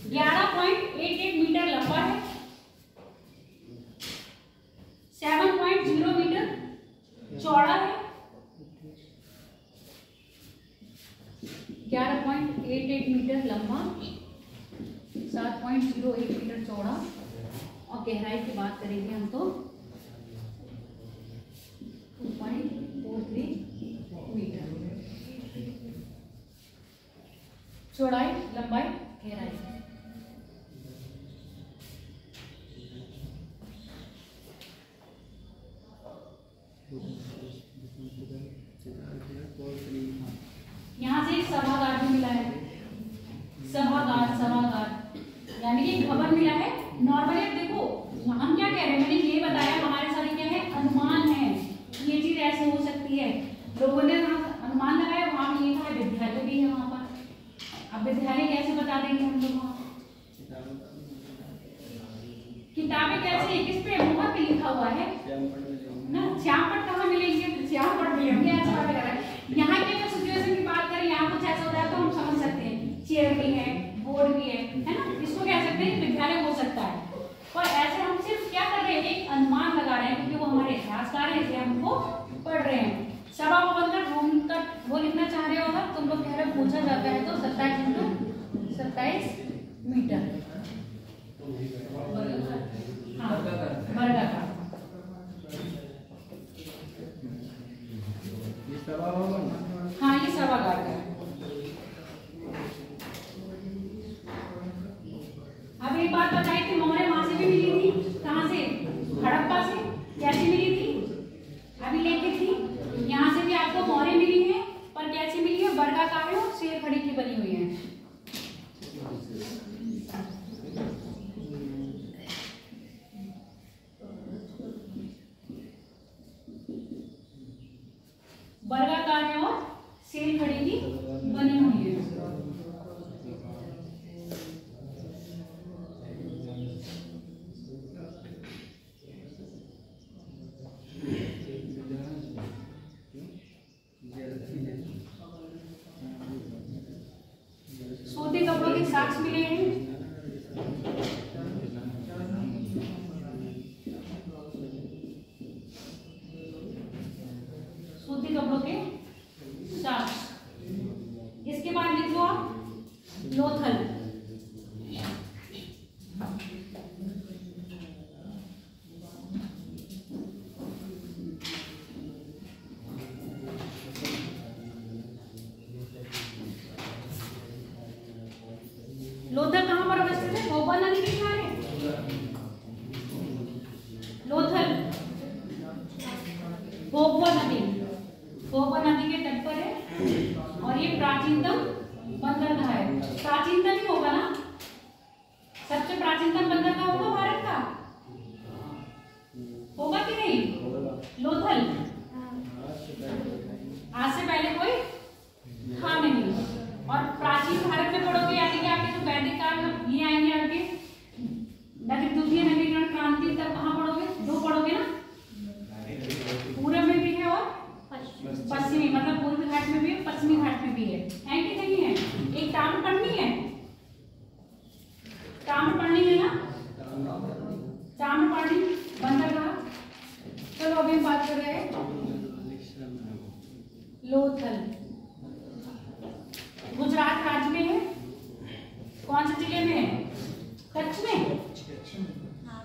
Speaker 1: 11.88 मीटर लंबा है, 7.0 मीटर चौड़ा है, 11.88 मीटर लंबा, 7 12.08 मीटर चौड़ा और गहराई की बात करेंगे हम तो 2.43 मीटर। चौड़ाई, लंबाई, गहराई। यहाँ से एक सभागार भी मिला है, सभागार यानी कि खबर मिला है। नॉर्मली देखो हम क्या कह रहे हैं, मैंने ये बताया हमारे सारे क्या है, अनुमान है, ये चीज ऐसे हो सकती है। लोगों ने अनुमान लगाया, वहां ये था विद्यालय भी है वहां पर। अब विद्यालय कैसे बता देंगे हम लोग? किताबें कैसे, किस पे, मुहर पे लिखा हुआ है ना। श्यामपट कहाँ मिलेंगे? श्यामपट मिलेंगे, ऐसा बात कर रहा है। यहाँ के जो सिचुएशन की बात करें, यहाँ कुछ ऐसा होता है तो हम समझ सकते हैं, चेयर भी है, बोर्ड भी है ना, इसको कह सकते हैं विद्यालय हो सकता है। और ऐसे हम सिर्फ क्या कर रहे हैं, एक अनुमान लगा रहे हैं, क्योंकि वो हमारे इतिहासकार हैं, इसलिए हमको पढ़ रहे हैं। सभा भवन का घूम कर वो लिखना चाह रहे हो, तुम लोग कह रहे हो पूछा जाता है तो 27 मीटर। हाँ, वर्गाकार। हाँ, ये सभागार का है। अब एक बात बताई थी, मोहरें वहां से भी मिली थी, कहाँ से? हड़प्पा से। कैसी मिली थी? अभी लेके थी, यहाँ से भी आपको मोहरें मिली हैं, पर कैसी मिली है? वर्गाकार है और शेर खड़ी की बनी हुई है। वर्गाकार है और शेर खड़ी की बनी हुई है। सूती कपड़ों के साक्ष मिले हैं। सूती कपड़ों के साक्ष। इसके बाद लिख लो आप लोथल। लोथल कहाँ पर अवस्थित है? भोपाल नदी के किनारे। लोथल भोपाल नदी के तट पर है और ये प्राचीनतम बंदरगाह है। प्राचीनतम ही होगा ना, सबसे प्राचीनतम बंदरगाह होगा भारत का, होगा कि नहीं? लोथल आज से पहले कोई था नहीं। और प्राचीन भारत में पढ़ोगे, यानी कि आपके जो वैदिक काल में ये आएंगे आपके द्वितीय नवीकरण क्रांति तक, कहाँ पढ़ोगे? दो पढ़ोगे ना, पूर्व में भी है और पश्चिमी, मतलब पूर्वी घाट में भी है, पश्चिमी घाट में भी है कि नहीं है? एक ताम्रपर्णी है, ताम्रपर्णी है ना, ताम्रपर्णी बंदरगाह। चलो अभी हम बात कर रहे हैं लोथल। गुजरात राज्य में है। कौन से जिले में है? कच्छ में।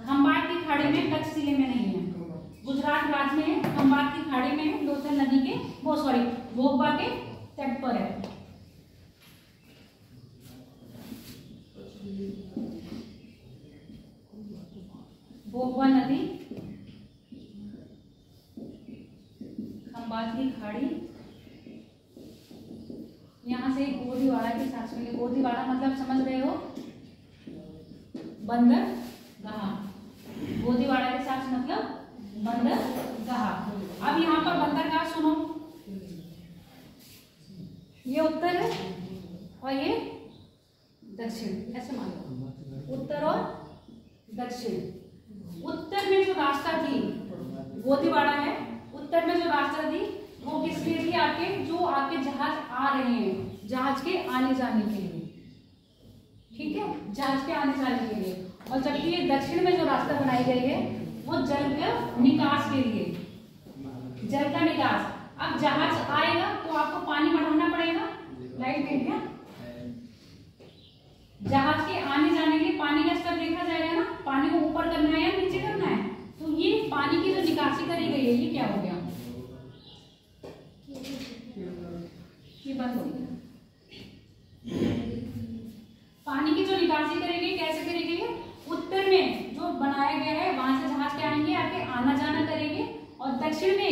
Speaker 1: खंबाट की खाड़ी में, कच्छ जिले में नहीं है। गुजरात राज्य में है, खंबाट की खाड़ी में है, लोथल नदी के भोगवा के तट पर है। भोगवा नदी, खंबाट की खाड़ी, यहाँ से गोदीवाड़ा के साथ में। गोदीवाड़ा मतलब समझ रहे हो, बंदरगाह। गोदीवाड़ा के साथ मतलब बंदरगाह। अब यहाँ पर बंदरगाह सुनो, ये उत्तर है और ये दक्षिण, ऐसे मान लो, उत्तर और दक्षिण। उत्तर में जो रास्ता थी गोदीवाड़ा है, उत्तर में जो रास्ता थी वो किस लिए थी? आपके जो आपके जहाज आ रहे हैं, जहाज के आने जाने के लिए, ठीक है, जहाज के आने जाने के लिए। और जबकि ये दक्षिण में जो रास्ता बनाई गई है वो जल का निकास के लिए, जल का निकास। अब जहाज आएगा तो आपको पानी बढ़ाना पड़ेगा, लाइट देख क्या, जहाज के आने जाने के लिए पानी का स्तर देखा जाएगा ना, पानी को ऊपर करना है या नीचे करना है। तो ये पानी की जो निकासी करी गई है ये क्या हो गया, ये बंद हो गया। पानी की जो निकासी करी गई कैसे करी गई है, उत्तर में जो बनाया गया है वहां से जहाज के आएंगे, आके आना जाना करेंगे, और दक्षिण में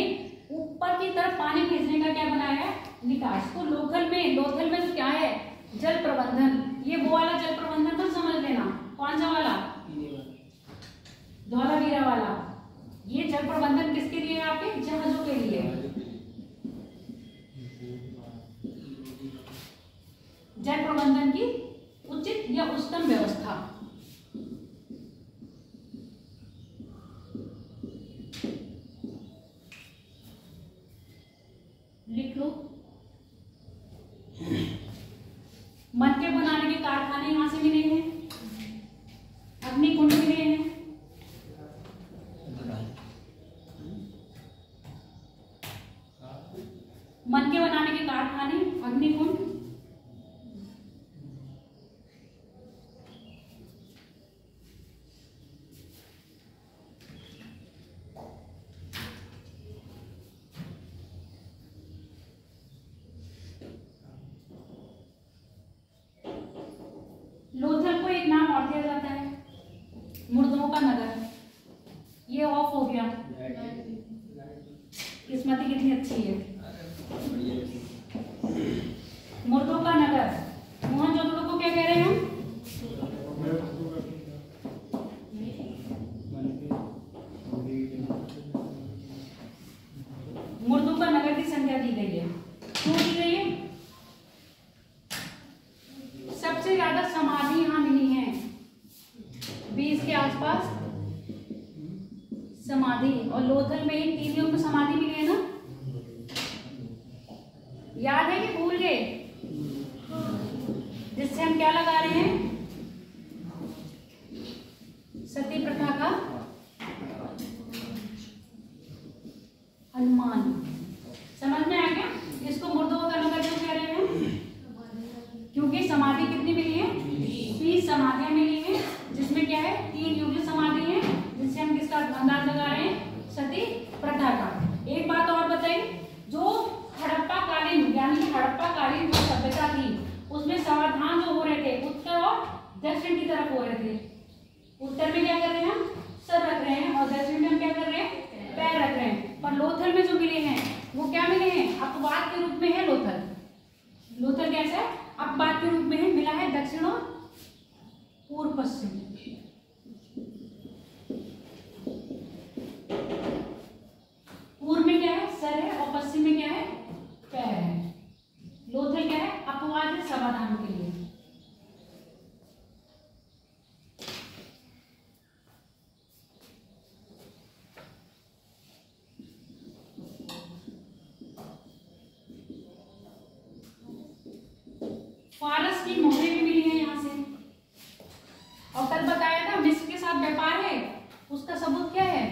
Speaker 1: ऊपर की तरफ पानी भेजने का क्या बनाया है, निकास। तो लोथल में जो क्या है, जल प्रबंधन, ये वो वाला जल प्रबंधन तो समझ लेना, कौन सा वाला, धौलावीरा वाला। ये जल प्रबंधन किसके लिए है, आपके जहाजों के लिए। जल प्रबंधन की उचित या उत्तम व्यवस्था। लिख लो। मटके बनाने के कारखाने यहां से मिले हैं, अग्निकुंड मिले हैं, मटके बनाने के कारखाने, अग्निकुंड, लोथल को एक नाम और दिया जाता है, मुर्दों का नगर। ये ऑफ हो गया, किस्मती कितनी अच्छी है। मुर्दों का नगर, मोहनजोदड़ो को क्या कह रहे हैं हम, मुर्दों का नगर की संख्या दी गई है। क्यों दी गई है, सबसे ज्यादा समाधि यहां मिली है 20 के आसपास समाधि, और लोथल में 3 युग में समाधि मिली है ना, याद है कि भूल गए, जिससे हम क्या लगा रहे हैं, सती प्रथा का अनुमान। समझ में आ गया, इसको मुर्दों का नगर क्यों कह रहे हैं, क्योंकि समाधि कितनी मिली है, 20 समाधियां मिली हैं, जिसमें क्या है 3 युगल समाधि है, जिससे हम किसका अंदाज लगा रहे हैं, सती प्रथा का। एक बात और बताइए, जो हड़प्पा कालीन यानी हड़प्पा कालीन जो सभ्यता थी उसमें समाधान जो हो रहे थे उत्तर और दक्षिण की तरफ हो रहे थे। उत्तर में क्या कर रहे हैं हम, सर रख रहे हैं, और दक्षिण में हम क्या कर रहे हैं, पैर रख रहे हैं। पर लोथल में जो मिले हैं वो क्या मिले हैं, अपवाद के रूप में है लोथल। लोथल कैसा है, अपवाद के रूप में है, मिला है दक्षिण और पूर्व पश्चिम। पूर्व में क्या है, सर है, और पश्चिम में क्या है, पैर है। लोथल क्या है, अपवाद है समाधान के लिए। फारस की मोहरें भी मिली है यहां से, और कल बताया था मिस्र के साथ व्यापार है, उसका सबूत क्या है,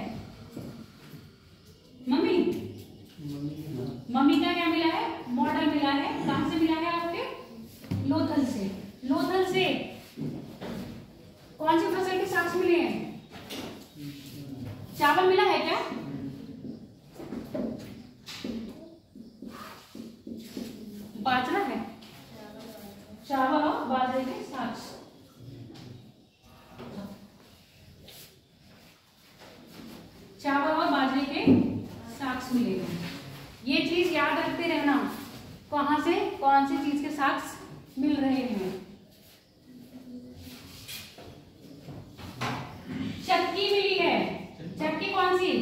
Speaker 1: मम्मी का क्या मिला है, मॉडल मिला है। कहां से मिला है आपके, लोथल से। लोथल से कौन सी फसल के साक्ष्य मिले हैं, चावल मिला है क्या, बाजरा है, चावल और बाजरे के साक्ष्य। चावल और बाजरे के साक्ष्य मिलेंगे। ये चीज याद रखते रहना, कहां से कौन सी चीज के साक्ष्य मिल रहे हैं। चक्की मिली है, चक्की कौन सी,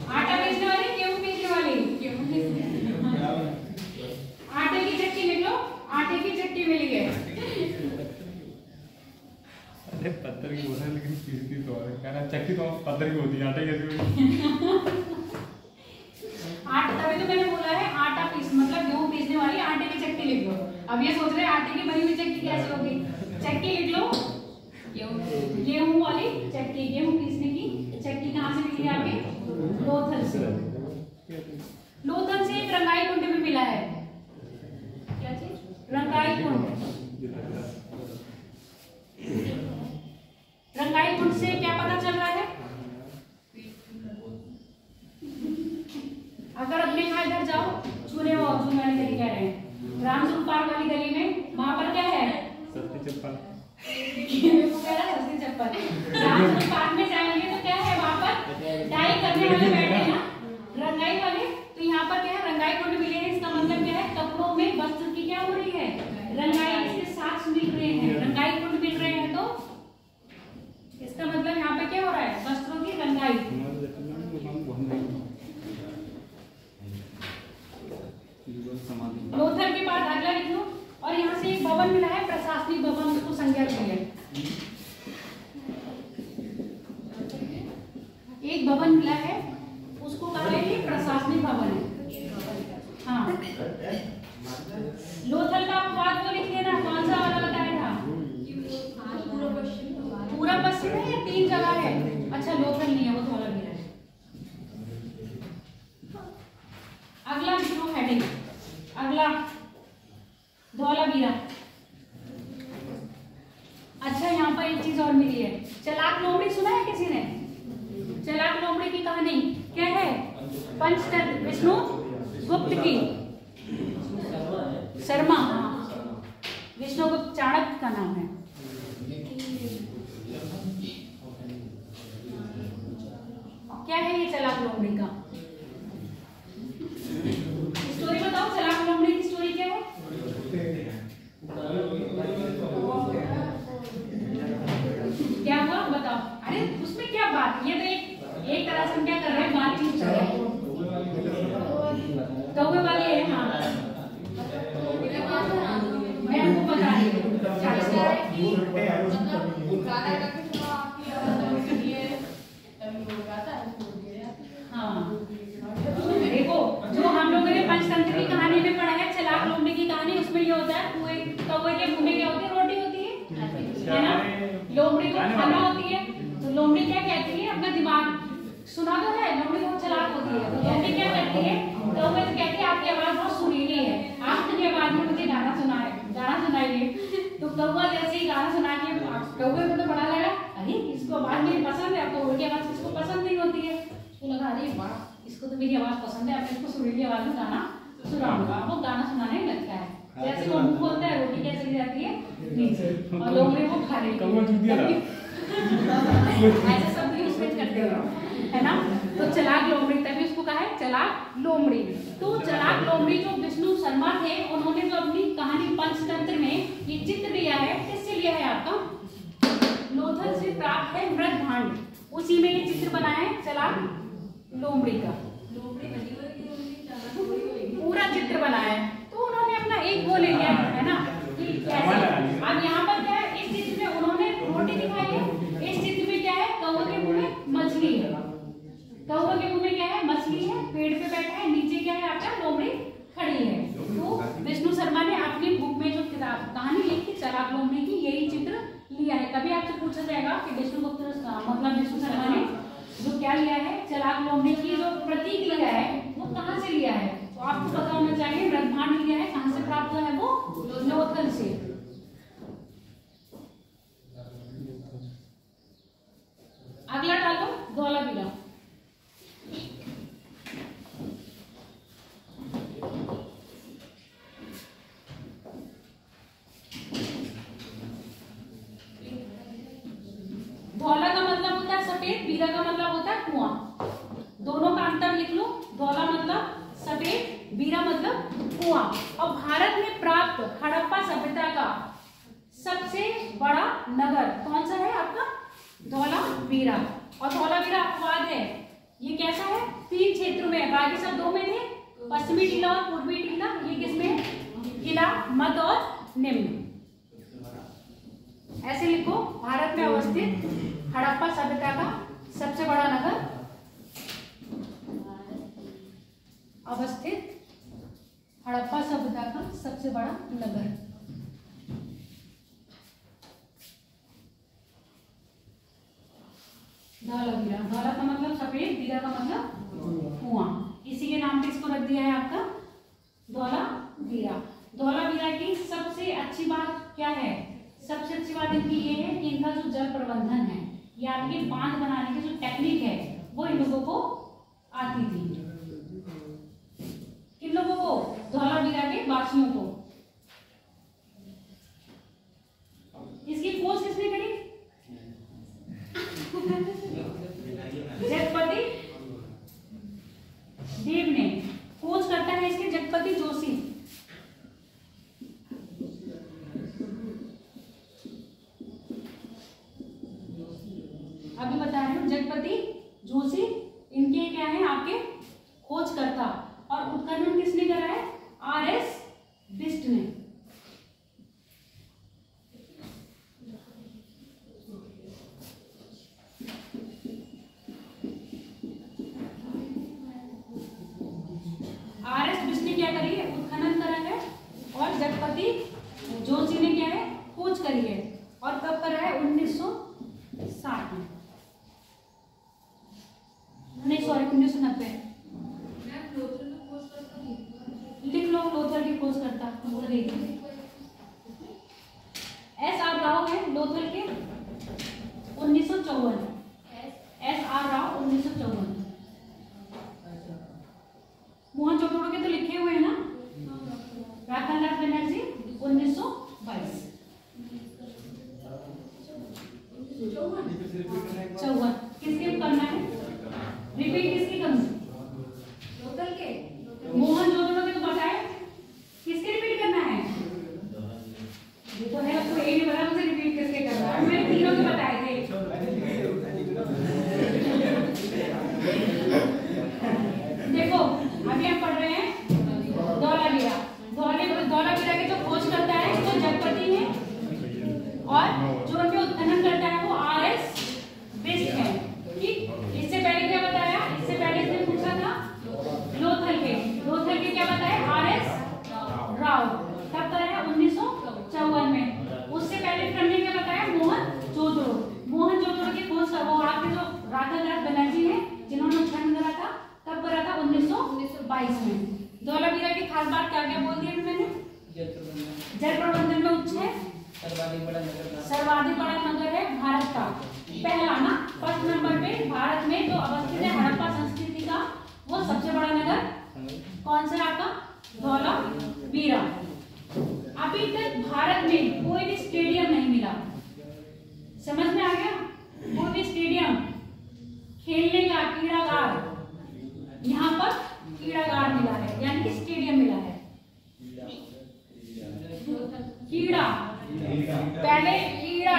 Speaker 1: आटा पीसने वाली, गेहूं पीसने वाली, गेहूं पीसने, आटे की चक्की लिख लो, आटे की चक्की मिली है।
Speaker 3: अरे पत्थर की बोला लेकिन पीसती तो है, कहना चक्की तो पत्थर की होती है, आटे कैसे होगी।
Speaker 1: आटा, तभी तो मैंने बोला है आटा पीस मतलब गेहूं पीसने वाली आटे की चक्की लिख लो। अब ये सोच रहे हैं आटे की बनी हुई चक्की कैसे होगी, चक्की लिख लो, गेहूं वाली चक्की, गेहूं पीसने की चक्की कहां से मिली है आपके, लोथल से। लोथल से एक रंगाई कुंड भी मिला है, क्या चीज, रंगाई कुंड। रंगाई कुंड से क्या पता चल रहा है? अगर अपने यहाँ इधर जाओ, चूने वो अर्जुन वाली गली कह रहे हैं, रामस्वरूप पार्क वाली गली में, वहां पर क्या है?
Speaker 3: सस्ती चप्पल।
Speaker 1: सस्ती चप्पल। रामस्वरूप पार्क में जाएंगे तो क्या है वहां पर? डाई करने वाले बैठे हैं ना, रंगाई वाले। तो यहाँ पर क्या है? रंगाई कुंड मिले हैं। इसका मतलब क्या है? कपड़ों में वस्त्र की क्या हो रही है? रंगाई। इसके साथ मिल रहे हैं, रंगाई कुंड मिल रहे हैं, तो इसका मतलब यहाँ पे क्या हो रहा है? वस्त्रों की रंगाई। लोथल के बाद अगला लिख लो। और यहाँ से एक भवन मिला है, प्रशासनिक भवन, उसको संज्ञा दी है। एक भवन मिला है, उसको कहा है कि प्रशासनिक भवन है। हाँ, लोथल का अपवाद को लिख लेना। कौन सा वाला बताया था? पूरा पश्चिम है या 3 जगह है? अच्छा, लोथल नहीं है, वो धौलावीरा है। अगला लिखो हेडिंग। अगला धौलावीरा। अच्छा, यहाँ पर एक चीज और मिली है, चलाक लोमड़ी। सुना है किसी ने? चलाक लोमड़ी की कहानी क्या है? पंचतंत्र विष्णु गुप्त की, शर्मा, विष्णु गुप्त चाणक्य का नाम है। क्या है ये चलाक लोमड़ी का? स्टोरी बताओ, चलाक लोमड़ी की स्टोरी क्या है? क्या हुआ बताओ? अरे उसमें क्या बात? ये तो एक तरह से हम क्या कर रहे हैं, बातचीत कर रहे हैं। कौवे वाली है। हाँ, मैं आपको बता रही हूँ। हाँ, देखो, जो हम लोगों ने पंचतंत्र की कहानी में पढ़ा है, चलाक लोमड़ी की कहानी, उसमें ये होता है, कौवे के मुंह में क्या होती है? रोटी होती है ना? लोमड़ी को खाना होती है। तो लोमड़ी क्या कहती है? अपना दिमाग सुना तो है, लोमड़ी बहुत चलाक होती है। तो लोमड़ी क्या करती है? कौवे से कहती है आपकी आवाज बहुत सुरीली है, आपकी आवाज में मुझे गाना सुनाइए। तो कौवा जैसे ही गाना सुना के, कौवे को तो बड़ा लगा, अरे इसको आवाज मेरी पसंद है। कौवे की आवाज किसको पसंद नहीं होती है? उसको लगा अरे वाह, इसको तो मेरी आवाज पसंद है, अब इसको सुरीली आवाज में गाना सुनाऊंगा। वो गाना सुनाने लगता है। जैसे वो मुंह खोलता है, रोटी क्या चली जाती है नीचे, और लोमड़ी वो खा रही है। ऐसा सब यूज करते हैं, है ना? तो चलाक लोमड़ी, तभी उसको कहा है चलाक लोमड़ी। तो चलाक लोमड़ी जो विष्णु शर्मा थे, उन्होंने जो अपनी कहानी पंचतंत्र में ये चित्र लिया है, किससे लिया है? आपका लोथल से प्राप्त है मृत भांड, उसी में ये चित्र बना है चलाक लोमड़ी का। पूरा चित्र बना है। तो उन्होंने अपना एक वो ले लिया है ना कि कैसे। अब यहाँ पर क्या है? इस चित्र में उन्होंने रोटी दिखाई है, इस चित्र में क्या है? कौवे के मुंह में मछली है। कौवे के मुंह में क्या है? मछली है, पेड़ पे बैठा है, नीचे क्या है? आपका लोमड़ी खड़ी है। तो विष्णु शर्मा ने अपनी बुक में जो किताब कहानी लिखी चलाक लोमड़ी की, यही चित्र लिया है। कभी आपसे पूछा जाएगा कि विष्णुगुप्त मतलब विष्णु शर्मा ने जो क्या लिया है, चलाक लोमड़ी की जो प्रतीक लिया है, वो कहाँ से लिया है? तो आपको पता होना चाहिए। ब्रह्मांड लिया है, कहाँ से प्राप्त हुआ है? वो लोथल से। अगला डालो धौलावीरा। धौला का मतलब होता है सफेद, वीरा का मतलब होता है कुआं। दोनों का अंतर लिख लो। धौला मतलब सफेद, वीरा मतलब कुआं। और भारत में प्राप्त हड़प्पा सभ्यता का सबसे बड़ा नगर कौन सा है? आपका धौलावीरा। और धौलावीरा अपवाद है, ये कैसा है? 3 क्षेत्रों में, बाकी सब 2 में थे, पश्चिमी टीला और पूर्वी टीला। ये किसमें? किला, मध्य और निम्न। ऐसे लिखो, भारत में अवस्थित हड़प्पा सभ्यता का सबसे बड़ा नगर, अवस्थित हड़प्पा सभ्यता का सबसे बड़ा नगर। धौलावीरा। धौला का मतलब सफेद, वीरा का मतलब कुआं। इसी के नाम पे इसको रख दिया है आपका धौलावीरा। धौलावीरा की सबसे अच्छी बात क्या है? सबसे अच्छी बात इनकी ये है कि इनका जो जल प्रबंधन है, यानी कि बांध बनाने की जो टेक्निक है वो इन लोगों को आती थी। किन लोगों को? धौलावीरा के वासियों को। इसकी खोज किसने करी? जगपति देव ने। खोज करता है इसके जगपति जोशी। अभी बता रहे हूँ, जगपति जोशी इनके क्या है आपके खोजकर्ता। और उत्खनन किसने करा है? आर.एस. बिष्ट ने। आर.एस. बिष्ट ने क्या करी है? उत्खनन करा है। और जगपति जोशी ने क्या है? खोज करी है। और कब करा है? 1960 में। नहीं सॉरी 1990। लिख लो लोथल की खोज करता। S.R. राव है लोथल के 1954। S.R. राव 1954। मोहनजोदड़ो के तो लिखे हुए हैं ना। राखालदास बनर्जी 1922। 54 किसके करना है? रिपीट किसकी करनी? लोथल के। मोहनजोदड़ो के तो बताए, किसके रिपीट करना है? ये तो है, आपको ये नहीं पता मुझे रिपीट किसके करना है। मैंने तीनों के बताए थे। देखो अभी हम पढ़ रहे हैं धौलावीरा। धौलावीरा के जो खोज करता है वो जगपति है, और जो उनके उत्खनन करता है वो आर.एस. बिष्ट है। ठीक, इससे पहले क्या बताया? इससे पहले इसने पूछा था लोथल के क्या बताया? आर.एस. राव। कब कराया? 1954 में। उससे पहले क्रम में क्या बताया? मोहनजोदड़ो की खोज का वो आपके जो राखालदास बनर्जी है जिन्होंने उत्खनन करा था। कब करा था? 1922 में। धौलावीरा की खास बात क्या क्या बोल दिया मैंने? जल प्रबंधन में उच्च है, सर्वाधिक बड़ा नगर है भारत का। पहला ना फर्स्ट नंबर पे भारत में जो अवस्थित है हड़प्पा संस्कृति का वो सबसे बड़ा नगर कौन सा आपका? धौलावीरा। अभी तक भारत में कोई भी स्टेडियम नहीं मिला। समझ में आ गया? कोई भी स्टेडियम खेलने का क्रीड़ागार, यहाँ पर क्रीड़ागार मिला है यानी कि स्टेडियम मिला है। कीड़ा पहले कीड़ा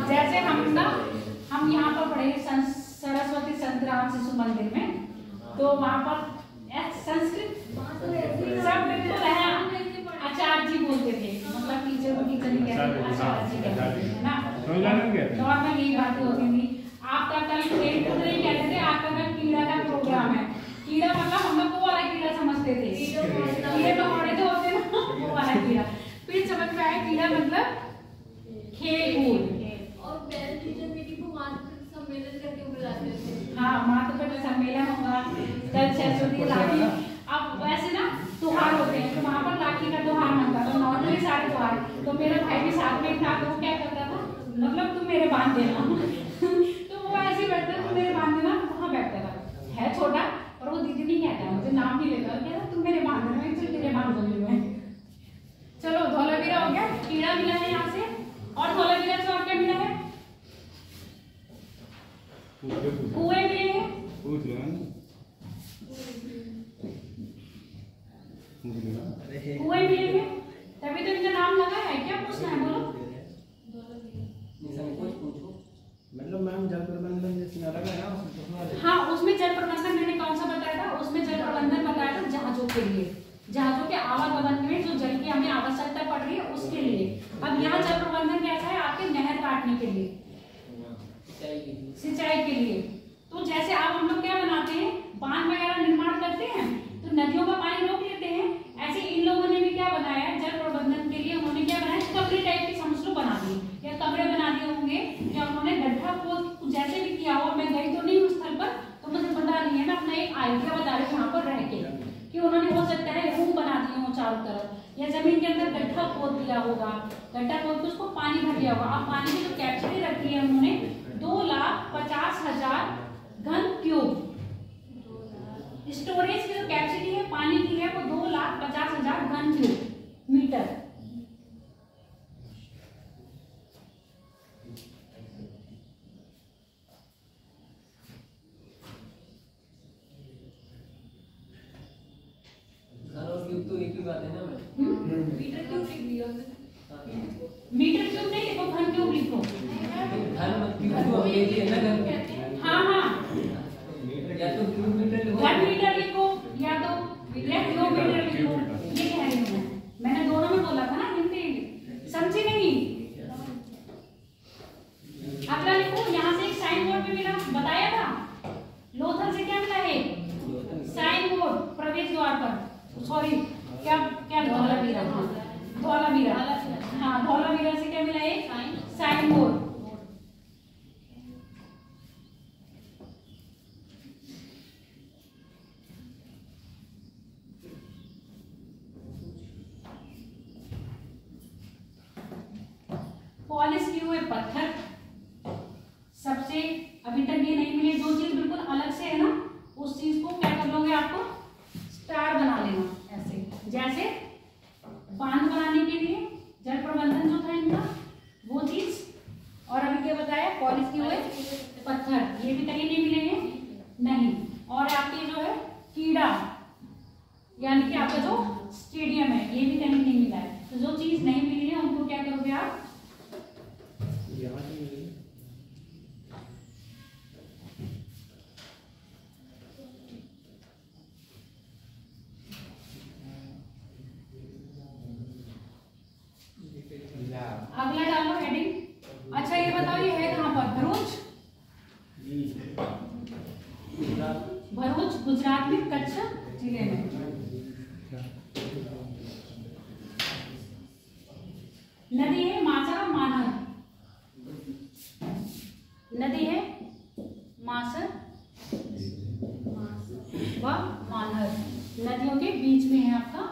Speaker 1: जैसे हम यहाँ पर पढ़े सरस्वती संत राम शिशु मंदिर में, तो वहाँ पर संस्कृत सब बिल्कुल है। आचार्य जी बोलते थे, मतलब टीचर को टीचर नहीं कहते, आचार्य जी कहते थे ना। नॉर्मल यही बातें होती थी। आपका कल खेल कूद नहीं कहते थे, आपका कल कीड़ा का प्रोग्राम है। कीड़ा मतलब हम लोग वो वाला कीड़ा समझते थे, कीड़े मकोड़े जो होते हैं ना वो वाला कीड़ा। फिर समझ में आया कीड़ा मतलब खेल कूद।
Speaker 4: और पेरेंट टीचर मीटिंग को मातृ सम्मेलन करके बुलाते थे।
Speaker 1: हाँ, मातृ सम्मेलन होगा, कल सरस्वती राखी। अब वैसे ना त्योहार होते हैं तो वहाँ पर राखी का त्योहार मनता था, नॉर्मली सारे त्योहार। तो मेरा भाई भी साथ में था, तो वो क्या करता था, मतलब तुम मेरे बांध देना तो वो ऐसे ही बैठता, तुम मेरे बांध देना, वहाँ बैठता था। है छोटा और वो दीदी नहीं कहता, मुझे नाम नहीं लेता, कहता तुम मेरे बांध देना, मैं चल तेरे बांध दूंगी मैं। चलो धौलावीरा हो गया, कीड़ा मिला है यहाँ से। और धौलावीरा से और क्या मिला है? कुएं मिले हैं। कुएं मिले हैं, तभी तो इनका नाम लगा है। क्या पूछना है बोलो? चारों तरफ, या जमीन के अंदर गड्ढा खोद दिया होगा, गड्ढा खोद के उसको पानी भर दिया होगा। अब पानी की जो कैपेसिटी रखी है उन्होंने 2,50,000 घन क्यूब। स्टोरेज की जो कैपेसिटी है पानी की है वो 2,50,000 घन क्यूब मीटर।
Speaker 2: तो एक ही बात है ना मैम,
Speaker 4: मीटर क्यूब लिख दिया
Speaker 1: मीटर क्यूब नहीं लिखो, घन क्यूब लिखो।
Speaker 2: घन मत क्यूब तो हम लेते हैं ना घन।
Speaker 1: हाँ हाँ,
Speaker 2: या तो क्यूब मीटर लिखो,
Speaker 1: घन मीटर लिखो या तो किलोमीटर लिखो। ये कह रही हूँ मैंने दोनों में बोला था ना, हिंदी समझी नहीं। अगला लिखो, यहाँ से एक साइन बोर्ड भी मिला, बताया था। लोथल से क्या मिला है? साइन बोर्ड प्रवेश द्वार पर, सॉरी क्या क्या धौलावीरा, धौलावीरा, हाँ धौलावीरा से क्या मिला है? Sign board. पॉलिश किए हुए पत्थर, सबसे अभी तक ये नहीं मिले। जो चीज बिल्कुल अलग से है ना, उस चीज को क्या कर लोगे, आपको स्टार बना लेना ऐसे। जैसे बांध बनाने के लिए जल प्रबंधन जो था इनका, वो चीज। और अभी क्या बताया? पॉलिश किए हुए पत्थर, ये भी कहीं नहीं मिलेंगे, नहीं। और आपके जो है कीड़ा, यानी कि आपका जो स्टेडियम है, ये भी कहीं नहीं मिला है। तो जो चीज नहीं मिली है उनको क्या करोगे आप? अगला डालो हेडिंग। अच्छा ये बताओ, ये है कहाँ पर? भरूच, भरूच गुजरात में, कच्छ जिले में। नदी है मासर और मानर, नदी है मासर व मानर, नदियों के बीच में है आपका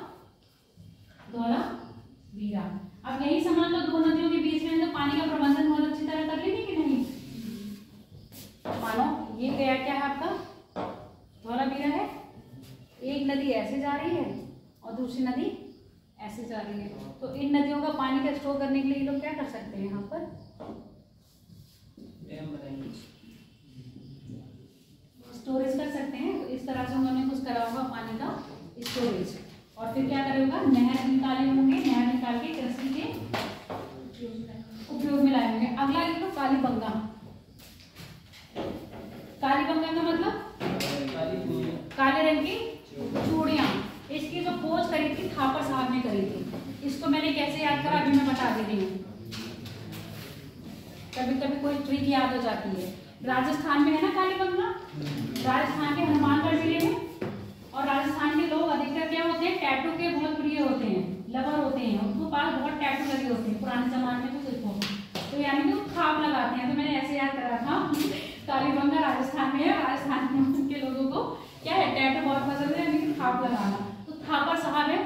Speaker 1: धौलावीरा। अब यही समझ लो, दो नदियों के बीच में तो पानी का प्रबंधन बहुत अच्छी तरह कर लेंगे कि नहीं। मानो ये गया क्या है आपका धौलावीरा है, एक नदी ऐसे जा रही है और दूसरी नदी ऐसे जा रही है। तो इन नदियों का पानी का स्टोर करने के लिए ये लोग क्या कर सकते हैं? यहाँ पर
Speaker 2: डैम बनाएंगे,
Speaker 1: स्टोरेज कर सकते हैं। तो इस तरह से उन्होंने कुछ करा होगा पानी का स्टोरेज। और फिर क्या करेगा? नहर निकाले होंगे, नहर निकाल के कृषि के उपयोग में लाए होंगे। अगला लिखो कालीबंगा। कालीबंगा का मतलब काले रंग की चूड़ियां। इसकी जो खोज करी थी थापर साहब ने करी थी। इसको मैंने कैसे याद करा अभी मैं बता दे रही हूँ। कभी कभी कोई ट्रिक याद हो जाती है। राजस्थान में है ना कालीबंगा, राजस्थान के हनुमानगढ़ जिले में। और राजस्थान के लोग अधिकतर क्या होते हैं? टैटू के बहुत प्रिय होते हैं, लवर होते हैं। उनको पास बहुत टैटू लगे होते हैं पुराने जमाने में, तो देखो तो यानी कि वो खाप लगाते हैं। तो मैंने ऐसे याद करा था कालीबंगा राजस्थान में है, राजस्थान के लोगों को क्या है? टैटू बहुत पसंद है, यानी कि खाप लगाना। तो थापर साहब है,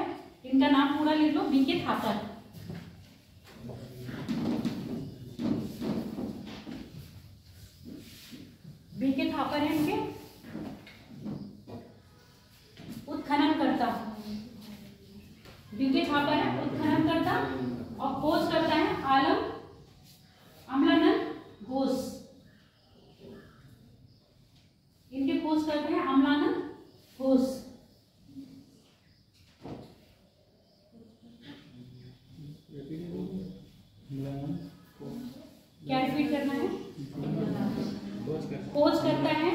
Speaker 1: इनका नाम पूरा लिख लो, बीके थापर। बीके थापर है इनके। उत्खनन करता, बीके थापर है उत्खनन करता। और खोज करता है आलम अमलानंद घोष। इनके खोज करते हैं अमलानंद घोष। क्या रिपीट करना है? खोज करता है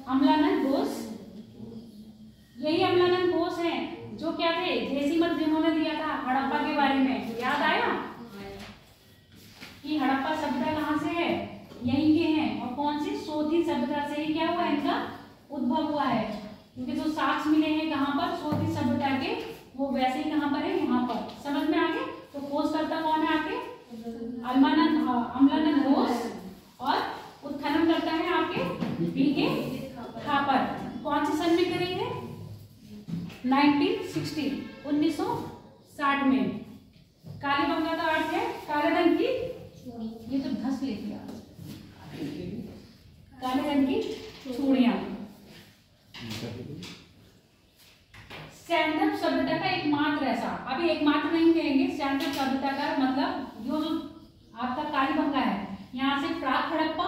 Speaker 1: अमलानंद घोष। यही अमलानंद घोष है जो क्या थे? जैसी मत जिन्होंने दिया था हड़प्पा के बारे में, याद आया कि हड़प्पा सभ्यता कहाँ से है? यहीं के हैं। और कौन सी? सोथी सभ्यता से ही क्या हुआ? इनका उद्भव हुआ है। क्योंकि जो साक्ष्य मिले हैं कहाँ पर? सोथी सभ्यता के, वो वैसे ही कहाँ पर है? यहाँ पर। समझ में आ गए? तो खोज करता कौन है आपके? अमलानंद घोष। और उत्खनन करता है आपके बीके थापर। कौन से सन में करी है? 1960 1960 में। कालीबंगा का अर्थ है काले रंग की, ये तो धस लेती है, काले रंग की चूड़ियां। सैंडप सभ्यता का एकमात्र ऐसा, अभी एकमात्र नहीं कहेंगे, सैंडप सभ्यता का मतलब जो आपका कालीबंगा है, यहाँ से प्राक हड़प्पा,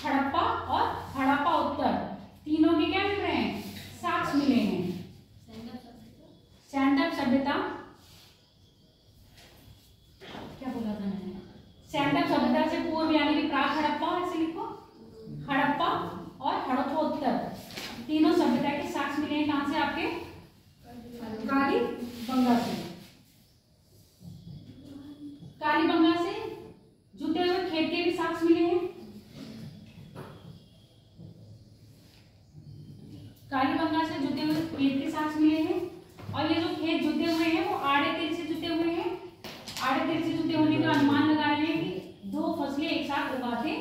Speaker 1: हड़प्पा और हड़प्पा उत्तर तीनों के क्या मिल रहे हैं, साक्ष्य मिले हैं। सैंडप सभ्यता, क्या बोला था मैंने, सैंडप सभ्यता से पूर्व यानी कि प्राक हड़प्पा, ऐसे लिखो, हड़प्पा और हड़प्पा उत्तर तीनों सभ्यता के साक्ष्य मिले हैं। कहां से, आपके कालीबंगा से। कालीबंगा से जुटे हुए खेत के भी साक्ष्य मिले हैं। कालीबंगा से जुटे हुए खेत के साक्ष्य मिले हैं। और ये जो खेत जुटे हुए हैं वो आड़े तिल से जुटे हुए हैं। आड़े तिल से जुटे होने का अनुमान लगा रहे हैं कि 2 फसलें एक साथ उगाते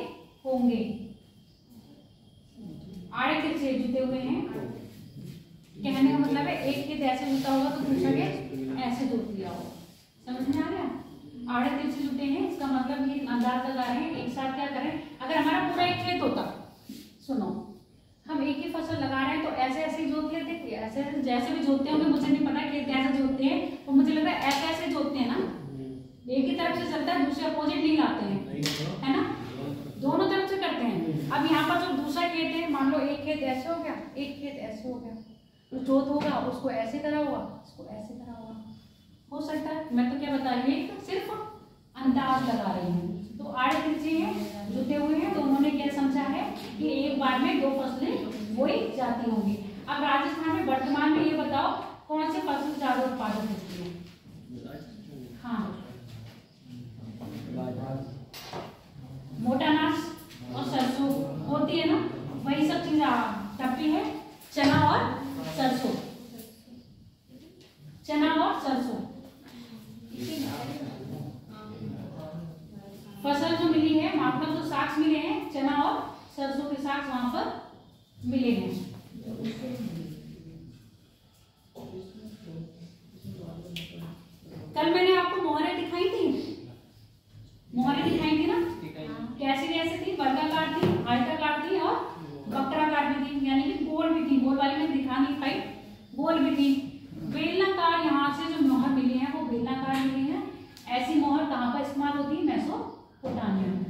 Speaker 1: होंगे। आड़े तिल से जुटे हुए हैं, कहने का मतलब है एक खेत ऐसे जुता होगा तो दूसरा खेत ऐसे जोत लिया होगा। समझ में आ गया? आड़े तिल से जुटे हैं, इसका मतलब ये अंदाज लगा रहे हैं एक साथ क्या करें। अगर हमारा पूरा एक खेत होता, सुनो, हम एक ही फसल लगा रहे हैं तो ऐसे ऐसे जोत लेते, ऐसे जैसे भी जोतते होंगे, मुझे नहीं पता खेत कैसे जोतते हैं, तो मुझे लग रहा है ऐसे ऐसे जोतते हैं ना, एक ही तरफ से चलता है, दूसरे अपोजिट नहीं लाते हैं, है ना, दोनों तरफ से करते हैं। अब यहाँ पर जो दूसरा खेत है, मान लो एक खेत ऐसे हो गया, एक खेत ऐसे हो गया, तो जोत होगा उसको ऐसे करा होगा, उसको ऐसे करा होगा, हो सकता है। मैं तो क्या बता रही हूँ, तो सिर्फ अंदाज लगा रही हूँ। तो आड़े तिल से हैं, जुटे हुए हैं, तो उन्होंने क्या समझा है कि एक बार में 2 फसलें बोई जाती होंगी। अब राजस्थान में वर्तमान में ये बताओ कौन से फसल ज्यादा उत्पादन होती है? हाँ, मोटा अनाज और सरसों होती है ना, वही सब चीज टपी है, चना और सरसों, चना और सरसों फसल जो मिली है, मतलब जो साक्ष्य मिले हैं, चना और सरसों के साक्ष्य वहां पर मिले हैं। कल मैंने आपको मोहरें दिखाई थी, मोहरें दिखाई थी ना, कैसे कैसे थी, वर्गाकार थी, आयताकार थी और वक्राकार भी थी, यानी कि गोल भी थी। गोल वाली मैंने दिखा नहीं पाई, गोल भी थी। बेलनाकार यहाँ से जो मोहर मिली है वो बेलनाकार मिली है। ऐसी मोहर कहाँ पर इस्तेमाल होती है? मेसोपोटामिया में।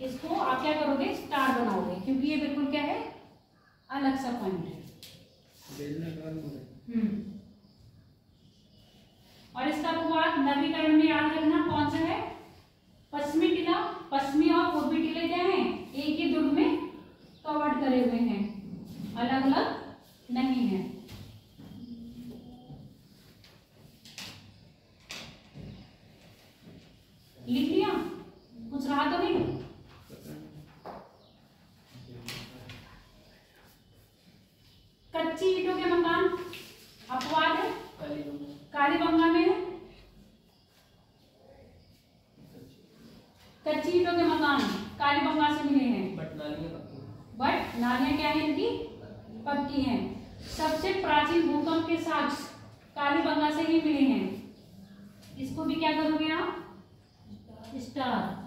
Speaker 1: इसको आप क्या करोगे, स्टार बनाओगे, क्योंकि ये बिल्कुल क्या है, अलग सा पॉइंट है। और इसका अपवाद नवीकरण में याद रखना कौन सा है, पश्चिमी टीला, पश्चिमी और पूर्वी टीले क्या है, एक ही दुर्ग में कवर्ड करे हुए हैं, अलग अलग नहीं है। लिख लिया? कुछ रहा तो नहीं? कच्ची ईंटों के मकान अपवाद है, कालीबंगा में है। कच्ची ईंटों के मकान कालीबंगा से मिले हैं, बट नालियां क्या है इनकी, पक्की हैं। सबसे प्राचीन भूकंप के साक्ष्य कालीबंगा से ही मिले हैं। इसको भी क्या करोगे आप, स्टार।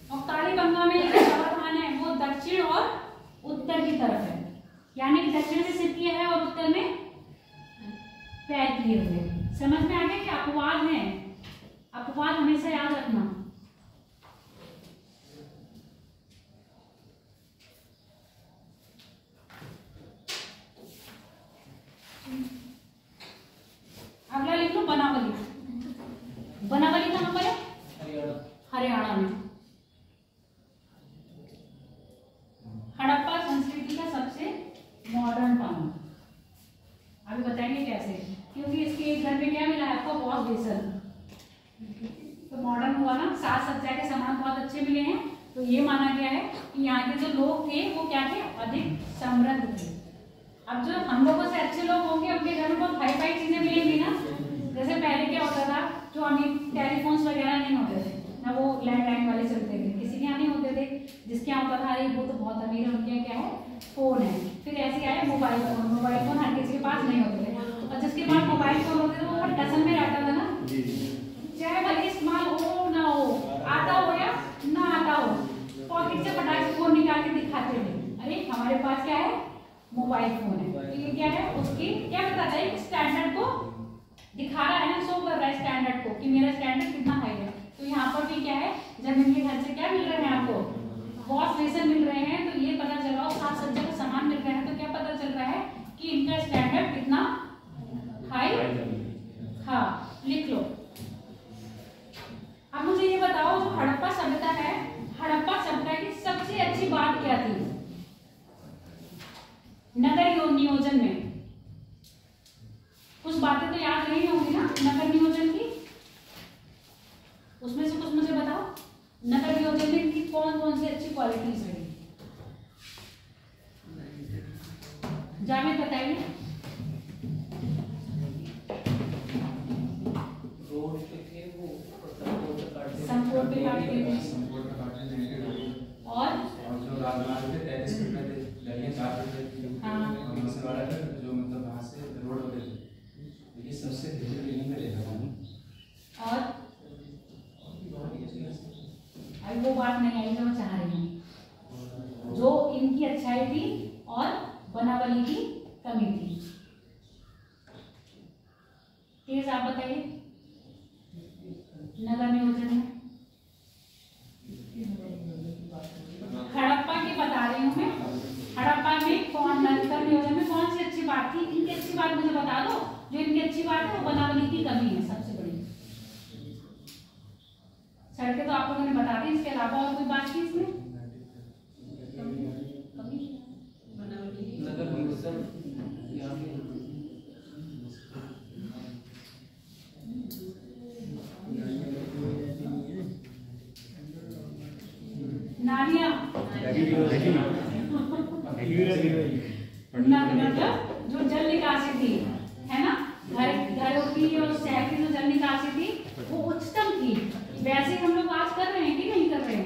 Speaker 1: और कालीबंगा में जो समाधान है वो दक्षिण और उत्तर की तरफ है, यानी कि दक्षिण में सिर किया है और उत्तर में पैर किए हुए। समझ में आ गया कि अपवाद है, अपवाद हमेशा याद रखना। अगला लिख लो बनावली। बनावली कहां पर है? हरियाणा में। हड़प्पा संस्कृति का सबसे मॉडर्न टाउन। अभी बताएंगे कैसे, क्योंकि इसके एक घर में क्या मिला है आपको, वॉश बेसन, तो मॉडर्न हुआ ना, साज सज्जा के सामान बहुत अच्छे मिले हैं। तो ये माना गया है कि यहाँ के जो लोग थे वो क्या थे, अधिक समृद्ध थे। अब जो हम लोगों से अच्छे लोग होंगे उनके घर में बहुत हाई फाई चीजें मिलेंगी ना। जैसे पहले क्या होता था, जो हमें टेलीफोन्स वगैरह नहीं होते थे ना, वो लैंडलाइन वाले चलते थे, किसी के यहाँ नहीं होते थे। जिसके यहाँ होता था अरे वो तो बहुत अमीर है, उनके यहाँ क्या है, फोन है। फिर ऐसे आया मोबाइल फोन। मोबाइल फोन हर किसी के पास नहीं होते थे, और जिसके पास मोबाइल फोन होते थे वो टसन में रहता था ना, चाहे भले इस्तेमाल हो ना हो, आता हो या ना आता हो, पॉकेट से फटाक से फोन निकाल के दिखाते थे, अरे हमारे पास क्या है, मोबाइल फोन है। तो ये क्या है, उसकी क्या बताता है, स्टैंडर्ड को दिखा रहा है ना, शो कर रहा है स्टैंडर्ड को कि मेरा स्टैंडर्ड कितना हाई है। तो यहाँ पर भी क्या है, जब इनके घर से क्या मिल रहे हैं आपको, वॉश बेसिन मिल रहे हैं, तो ये पता चल रहा है, सात सज्जा का सामान मिल रहा है, तो क्या पता चल रहा है कि इनका स्टैंडर्ड कितना हाई। हाँ, लिख लो। अब मुझे ये बताओ, जो हड़प्पा सभ्यता है, हड़प्पा सभ्यता की सबसे अच्छी बात क्या थी नगर नियोजन में? कुछ बातें तो याद नहीं होंगी ना नगर नियोजन की, उसमें से कुछ मुझे बताओ। नगर नियोजन में इनकी कौन कौन सी अच्छी क्वालिटीज रही? जावेद बताइए। संकोट पे काटते थे, और
Speaker 3: जो राजमार्ग थे 33 फीट में थे, गलियां 4 फीट में।
Speaker 1: हाँ,
Speaker 3: मसल वाला था जो मतलब वहां से रोड होते थे, लेकिन सबसे बेहतर बिल्डिंग में देखा था।
Speaker 1: और अभी वो बात नहीं आई जो मैं चाह रही हूँ, जो इनकी अच्छाई थी और बनावली की कमी थी। तेज आप बताइए नगर नियोजन में। हड़प्पा की बता रही हूँ मैं, हड़प्पा में कौन, नगर नियोजन में कौन सी अच्छी बात थी? इनकी अच्छी बात मुझे बता दो। जो इनकी अच्छी बात है वो बनावली की कमी है सबसे बड़ी। सड़कें तो आप लोगों ने बता दी, इसके अलावा और कोई बात थी इसमें? नालियाँ, मतलब जो जल निकासी थी, है ना, घरों की और शहर की जो जल निकासी थी वो उच्चतम थी। वैसे हम लोग आज कर रहे हैं कि नहीं कर रहे हैं?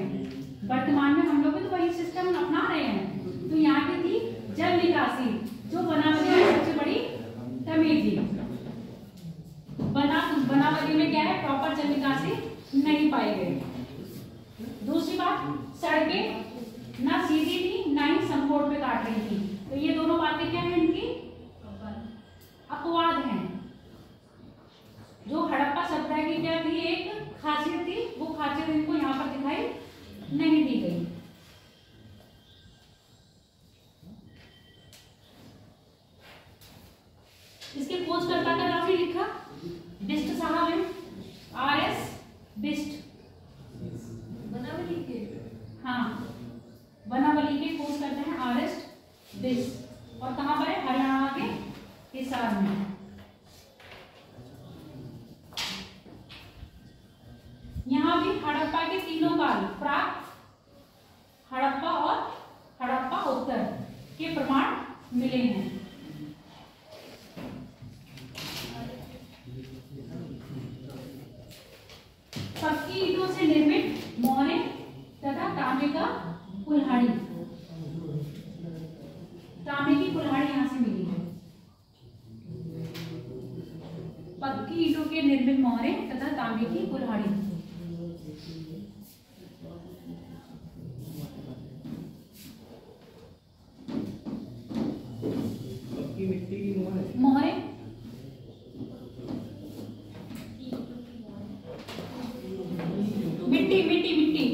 Speaker 1: वर्तमान में हम लोग भी तो वही सिस्टम अपना रहे हैं। तो यहाँ की थी जल निकासी, जो बनावली की सबसे बड़ी कमी थी। बनावली में क्या है, प्रॉपर जल निकासी नहीं पाई गई। दूसरी बात, सड़कें ना सीधी थी ना ही संकोट पे काट रही थी। तो ये दोनों बातें क्या है, इनकी अपवाद हैं। जो हड़प्पा सभ्यता की क्या थी, एक खासियत थी, वो खासियत इनको यहाँ पर दिखाई नहीं दी गई। इसके खोजकर्ता का नाम भी लिखा, बिस्ट साहब है, RS बिस्ट।
Speaker 4: बनावली के,
Speaker 1: हाँ, बनावली के खोज करते हैं RS बिस्ट। और कहाँ पर है, हरियाणा के हिसार में। यहाँ भी हड़प्पा के तीनों काल, प्राक, हड़प्पा और हड़प्पा उत्तर के प्रमाण मिले हैं। पक्की ईंटों से निर्मित मोहरे तथा तांबे का कुल्हाड़ी, तांबे की कुल्हाड़ी यहाँ से मिली है। पक्की ईंटों के निर्मित मोहरे तथा तांबे की कुल्हाड़ी।
Speaker 2: पक्की मिट्टी की मोहरे,
Speaker 1: मोहरे मिट्टी मिट्टी मिट्टी,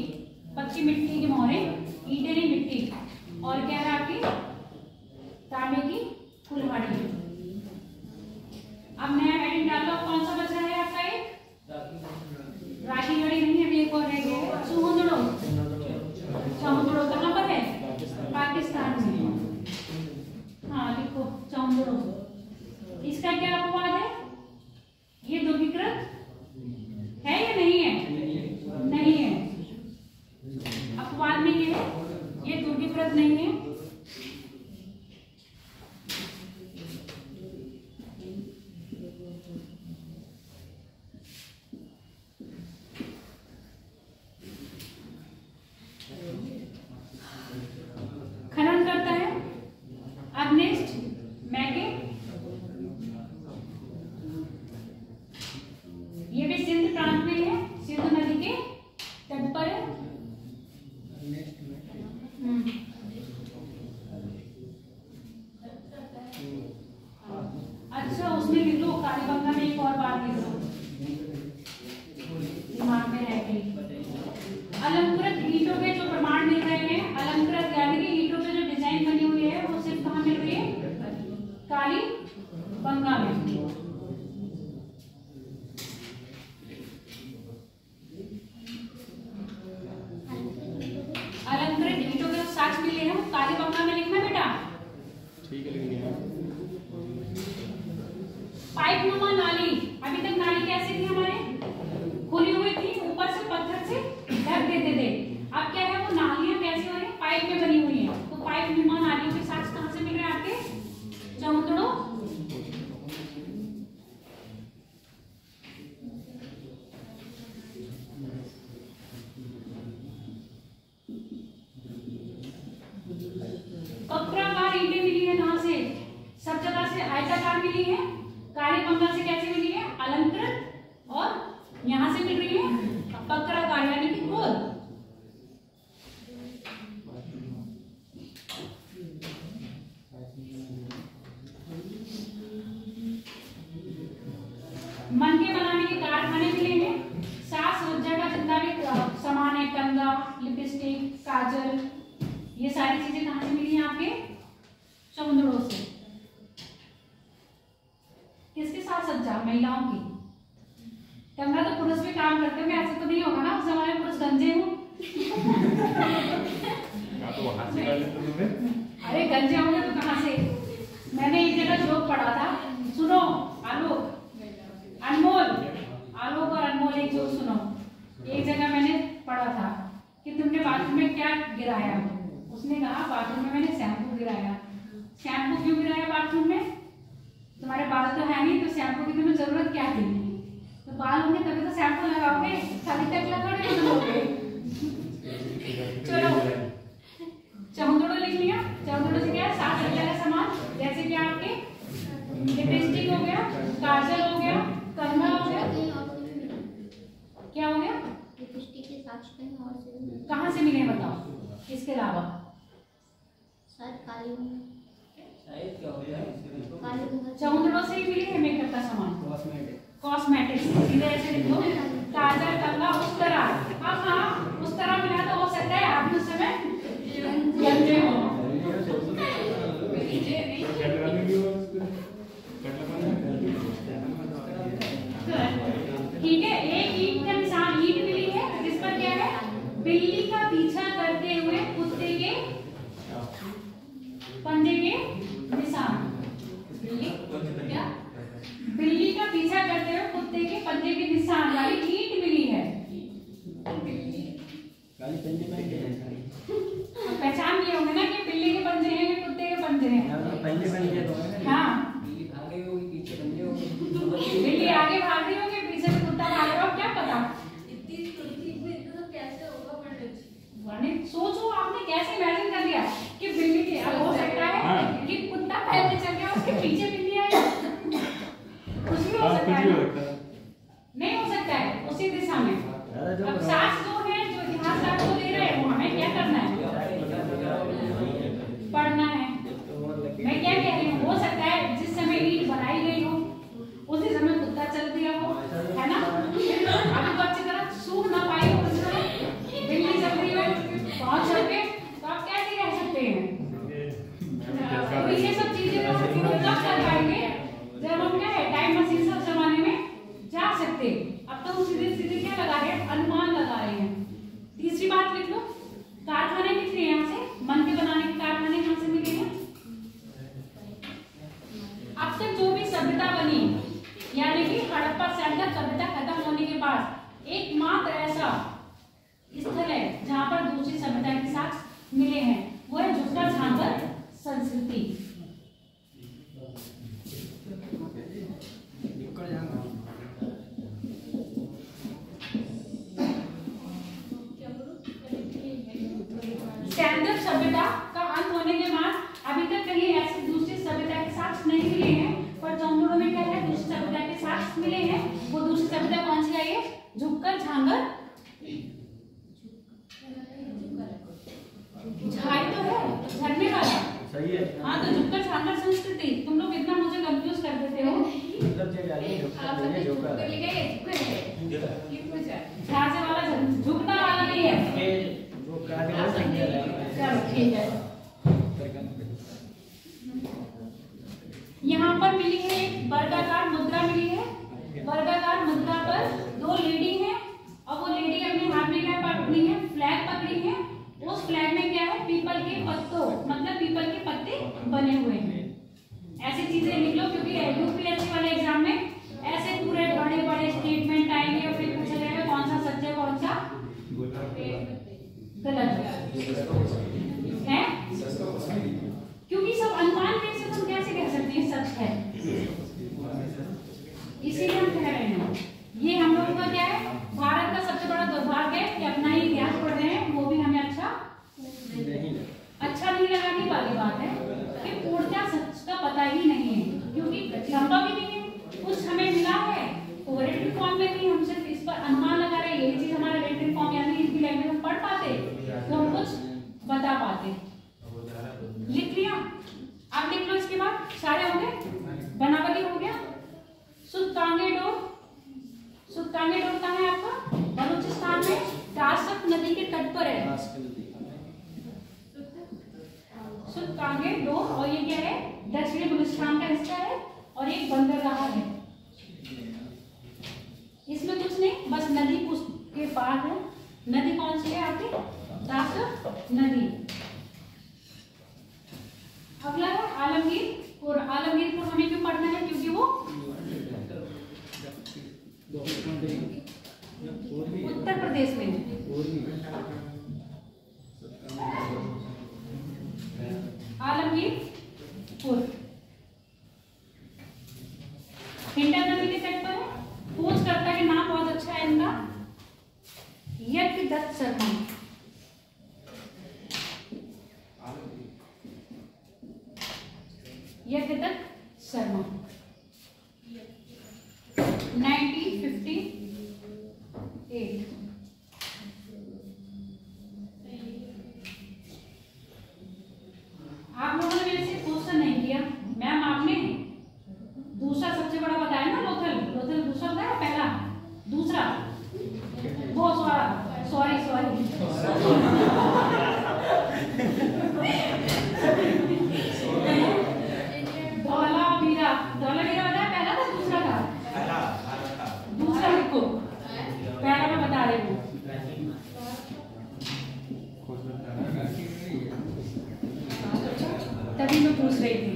Speaker 1: पक्की मिट्टी की मोहरे, ईंटें नहीं मिट्टी। और क्या है आपकी, तांबे की कुल्हाड़ी। अब नया हेडिंग डालो, कौन सा बचा है आपका? एक राखी गढ़ी नहीं, अभी एक और रह गया है, चौहदड़ो। चौहदड़ो कहाँ पर है? पाकिस्तान में। हाँ लिखो चौहदड़ो। इसका क्या अपवाद है? ये ध्रुवीकृत है या नहीं है? नहीं है। अपवाद में ये है, ये ध्रुवीकृत नहीं है। अर्नेस्ट मैके, ये भी सिंध प्रांत में है, सिंधु नदी के तट पर है। अच्छा, उसमें लिख लो कालीबंगा में एक और बात लिख लो, दिमाग में रहेगी। अलंकृत ईंटों के जो प्रमाण मिल रहे हैं, अलंकृत यानी कि ईंटों पे जो डिजाइन बनी हुई है वो सिर्फ कहाँ मिल रही है? कालीबंगा में। अलंकृत ईंटों के साक्ष्य मिले हैं वो कालीबंगा में लिखना बेटा।
Speaker 3: ठीक है, लिख
Speaker 1: पाइप नुमा नाली, अभी तक नाली कैसी थी हमारे? खुली हुई थी, ऊपर से पत्थर से ढक देते थे। अब क्या है, वो नालियां कैसी हो रही है? पाइप में बनी हुई है। तो पाइप नुमा नालियों के साक्ष्य कहां से मिल रहे हैं आपके? चौंतड़ो। वक्राकार ईंटें मिली है कहां से? सब जगह से आयताकार मिली है। कालीबंगा से कैसे मिली है? अलंकृत। और यहां से मिल रही है वक्राकार यानी कि गोल। मन के बनाने के कारखाने मिले हैं। साज सज्जा का जितना भी सामान है, कंघा, लिपस्टिक, काजल, ये सारी चीजें कहां से मिली हैं आपके? समुद्रों से। किसके साथ सज्जा? महिलाओं की। कंघा तो पुरुष भी काम करते होंगे, ऐसा तो नहीं होगा ना उस जमाने में पुरुष गंजे हो?
Speaker 3: तो वहां से कर लेते तुमने।
Speaker 1: अरे गंजे होंगे तो कहां से? मैंने एक जगह जोक पढ़ा था, सुनो आलोक, अनमोल, आलोक और अनमोल एक जोक सुनो। एक जगह मैंने पढ़ा था कि तुमने बाथरूम में क्या गिराया? उसने कहा बाथरूम में मैंने शैम्पू गिराया। शैम्पू क्यों गिराया बाथरूम में? तुम्हारे बाल तो है नहीं, तो शैम्पू की तुम्हें जरूरत क्या थी? तो बाल होंगे तभी तो शैम्पू लगाओगे, खाली तक लगाओगे तो लोगे। चलो, चौंतड़ो लिख लिया। चौंतड़ो से क्या है? साज सज्जा का सामान, जैसे कि आपके लिपस्टिक हो गया, काजल हो गया, कंघा हो गया। क्या हो गया?
Speaker 4: लिपस्टिक के साक्ष्य कहीं और से
Speaker 1: कहाँ से मिले बताओ? इसके अलावा चौंतड़ो से ही मिली है मेकअप का सामान, कॉस्मेटिक्स। सीधे ऐसे लिखो, काजल, कंघा, उस्तरा। हाँ, उस्तरा मिला तो हो सकता है आप उस समय गंजे हो। ठीक है, एक ईंट का निशान, ईंट मिली है जिस पर क्या है? बिल्ली का पीछा करते हुए कुत्ते के पंजे के निशान। क्या? बिल्ली का पीछा करते हुए कुत्ते के पंजे के निशान वाली ईंट मिली है। पहचान लिए होंगे ना कि बिल्ली के पंजे हैं कि कुत्ते के पंजे हैं? हाँ, बिल्ली आगे भाग रही होगी, पीछे से कुत्ता भाग रहा हो, क्या पता? वर्णित सोचो, आपने कैसे इमेजिन कर लिया कि बिल्ली के? अब हो सकता है कि कुत्ता पहले चल गया, उसके पीछे बिल्ली आई, कुछ भी हो सकता है। नहीं हो सकता है उसी दिशा में। अब सास जो है, जो इतिहास आपको दे रहे हैं, वो हमें क्या करना है? पढ़ना है। मैं क्या कह रही हूँ, हो सकता है जिस समय ईंट बनाई गई हो उसी समय कुत्ता चल दिया हो, है ना? अभी तो अच्छी तरह सूख ना पाई हो, उस समय बिल्ली चल रही हो, पहुंच सके, तो आप कैसे कह सकते हैं? तो ये सब चीजें तो हम तब कर पाएंगे जब हम क्या है, टाइम मशीन से उस जमाने में जा सकते। अब तो हम सीधे सीधे क्या लगा रहे हैं? अनुमान लगा रहे हैं। तीसरी बात लिख लो, कारखाने कितने हैं यहाँ से? मन के बनाने के कारखाने कहाँ से मिले हैं? अब तक जो भी सभ्यता बनी, यानी कि हड़प्पा सैंडल सभ्यता खत्म होने के बाद एकमात्र ऐसा स्थल है जहां पर दूसरी सभ्यता के साथ मिले हैं, वो है झुक्कर झांकर संस्कृति। हाँ तो झुककर छाकर संस्कृति, तुम लोग इतना मुझे कंफ्यूज कर देते हो।
Speaker 4: आप सबने झुक कर लिखा है, झुक कर है। ये कुछ है।
Speaker 1: झांसे वाला झुकना वाला नहीं है। चलो ठीक है। यहाँ पर मिली है एक वर्गाकार मुद्रा मिली है। वर्गाकार मुद्रा पर दो लेडी हैं और वो लेडी अपने हाथ में क्या पकड़ी है? फ्लैग पकड़ी है। उस फ्लैग में क्या है? पीपल के पत्तों, मतलब पीपल के पत्ते बने हुए हैं। ऐसी चीजें लिख लो, क्योंकि यूपीएससी वाले एग्जाम में ऐसे पूरे बड़े बड़े स्टेटमेंट आएंगे और फिर पूछा जाएगा कौन सा सच है कौन सा गलत है, क्योंकि सब अनुमान में से तुम कैसे कह सकते हैं सच है। इसीलिए हम कह रहे हैं ये हम लोगों का क्या है, भारत का सबसे बड़ा दुर्भाग्य है कि अपना ही इतिहास पढ़ रहे हैं, वो भी हमें अच्छा नहीं लगा। की वाली बात है कि पूर्णतः सच का पता ही नहीं है, क्योंकि संभव ही नहीं है। कुछ हमें मिला है वो रिटन फॉर्म में नहीं, हम सिर्फ इस पर अनुमान लगा रहे हैं। यही चीज हमारा रिटन फॉर्म यानी हिंदी लैंग्वेज में पढ़ पाते तो हम कुछ बता पाते। लिख लिया, आप लिख लो। इसके बाद सारे हो गए, बनावली हो गया। सुतकांगे डोर, सुतकांगे डोर कहाँ है आपका? बलूचिस्तान में दासक नदी के तट पर है सुतकांगे डोर। और ये क्या है? दक्षिणी बलूचिस्तान का हिस्सा है और एक बंदरगाह है। इसमें कुछ नहीं, बस नदी के पार है। नदी कौन सी है आपकी? दासक नदी। अगला है आलमगीर। और आलमगीर को हमें क्यों पढ़ना है? क्योंकि वो उत्तर प्रदेश में है। आलमगीर हिंडन नदी के तट पर है। खोजकर्ता के नाम बहुत अच्छा है इनका, यज्ञदत्त शर्मा। यज्ञदत्त शर्मा 1958। आप लोगों ने मेरे से क्वेश्चन नहीं किया मैम, आपने दूसरा सबसे बड़ा बताया ना, लोथल। लोथल दूसरा बताया, पहला दूसरा वो सॉरी धौला वीरा बताया, पहला था दूसरा था? दूसरा लिखो, पहला मैं बता रही हूँ। तभी मैं पूछ रही थी।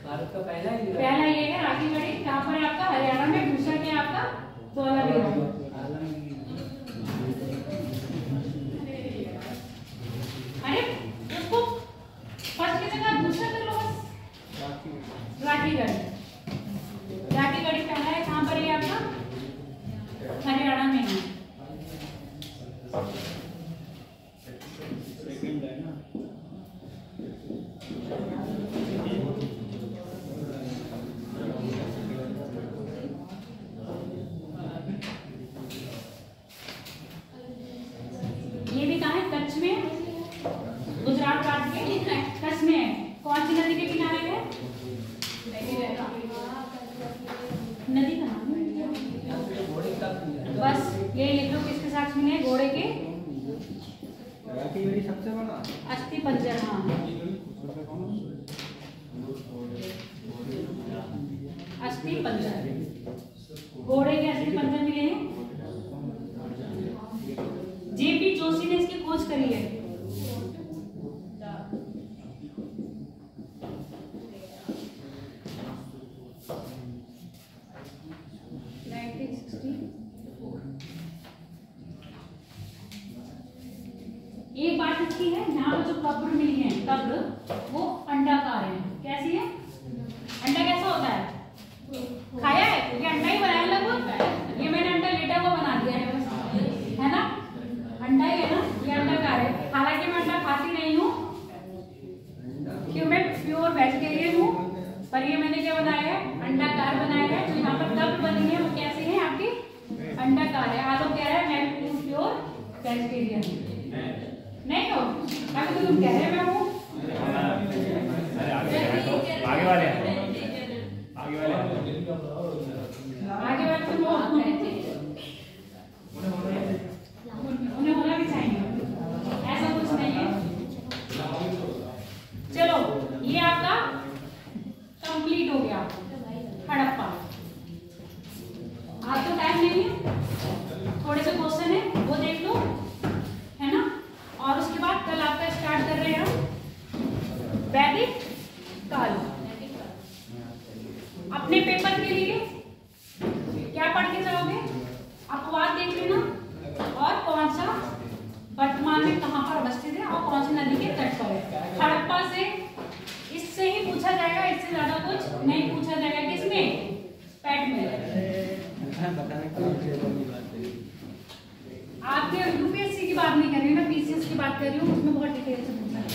Speaker 2: भारत का
Speaker 1: पहला ये है राखीगढ़ी, कहाँ पर है आपका? हरियाणा में। दूसरा क्या है आपका? धौलावीरा। अरे उसको फर्स्ट की जगह दूसरा कर लो बस। राखीगढ़ी, राखीगढ़ी पहला है। कहाँ पर है आपका? हरियाणा में है। ये भी कहाँ है? कच्छ में, गुजरात राज्य के कच्छ में है। कौन सी नदी के किनारे है? नदी का नाम बस ये लिख लो, किसके साथ में है? घोड़े के
Speaker 2: सबसे बड़ा
Speaker 1: अस्थि पंजर। हाँ, अस्थि पंजर, घोड़े के अस्थि पंजर मिले हैं। जेपी जोशी ने इसकी खोज करी है। एक बात अच्छी है, यहाँ पर जो कब्र मिली है, कब्र वो अंडाकार है। कैसी है? अंडा कैसा होता है? खाया है? ये अंडा ही बनाया लगभग। ये मैंने अंडा लेटा हुआ बना दिया है ना? अंडा ही है ना? ये अंडाकार है। हालांकि मैं अंडा खाती नहीं हूँ, क्यों, मैं प्योर वेजिटेरियन हूँ, पर ये मैंने क्या बनाया है? अंडाकार बनाया है। जो यहाँ पर कब्र बनी है वो कैसी है आपकी? अंडाकार है। आलोक कह रहा है मैं प्योर वेजिटेरियन हूँ। नहीं हो? अभी तो तुम कह रहे मैं हूँ। आपका कंप्लीट हो गया हड़प्पा। आज तो टाइम नहीं है, थोड़े से क्वेश्चन है वो देख लो, है ना। और उसके बाद कल आपका स्टार्ट कर रहे हैं हम वैदिक काल। अपने पेपर के लिए क्या पढ़ के जाओगे? अपवाद देख लेना और कौन सा वर्तमान में कहां पर अवस्थित है और कौन सी नदी के तट पर है। हड़प्पा से इससे ही पूछा जाएगा, इससे ज्यादा कुछ नहीं पूछा जाएगा। किसमें? पैट में। आपके यूपीएससी की बात नहीं कर रही हूँ, मैं पीसीएस की बात कर रही हूँ, उसमें बहुत डिटेल से पूछा है।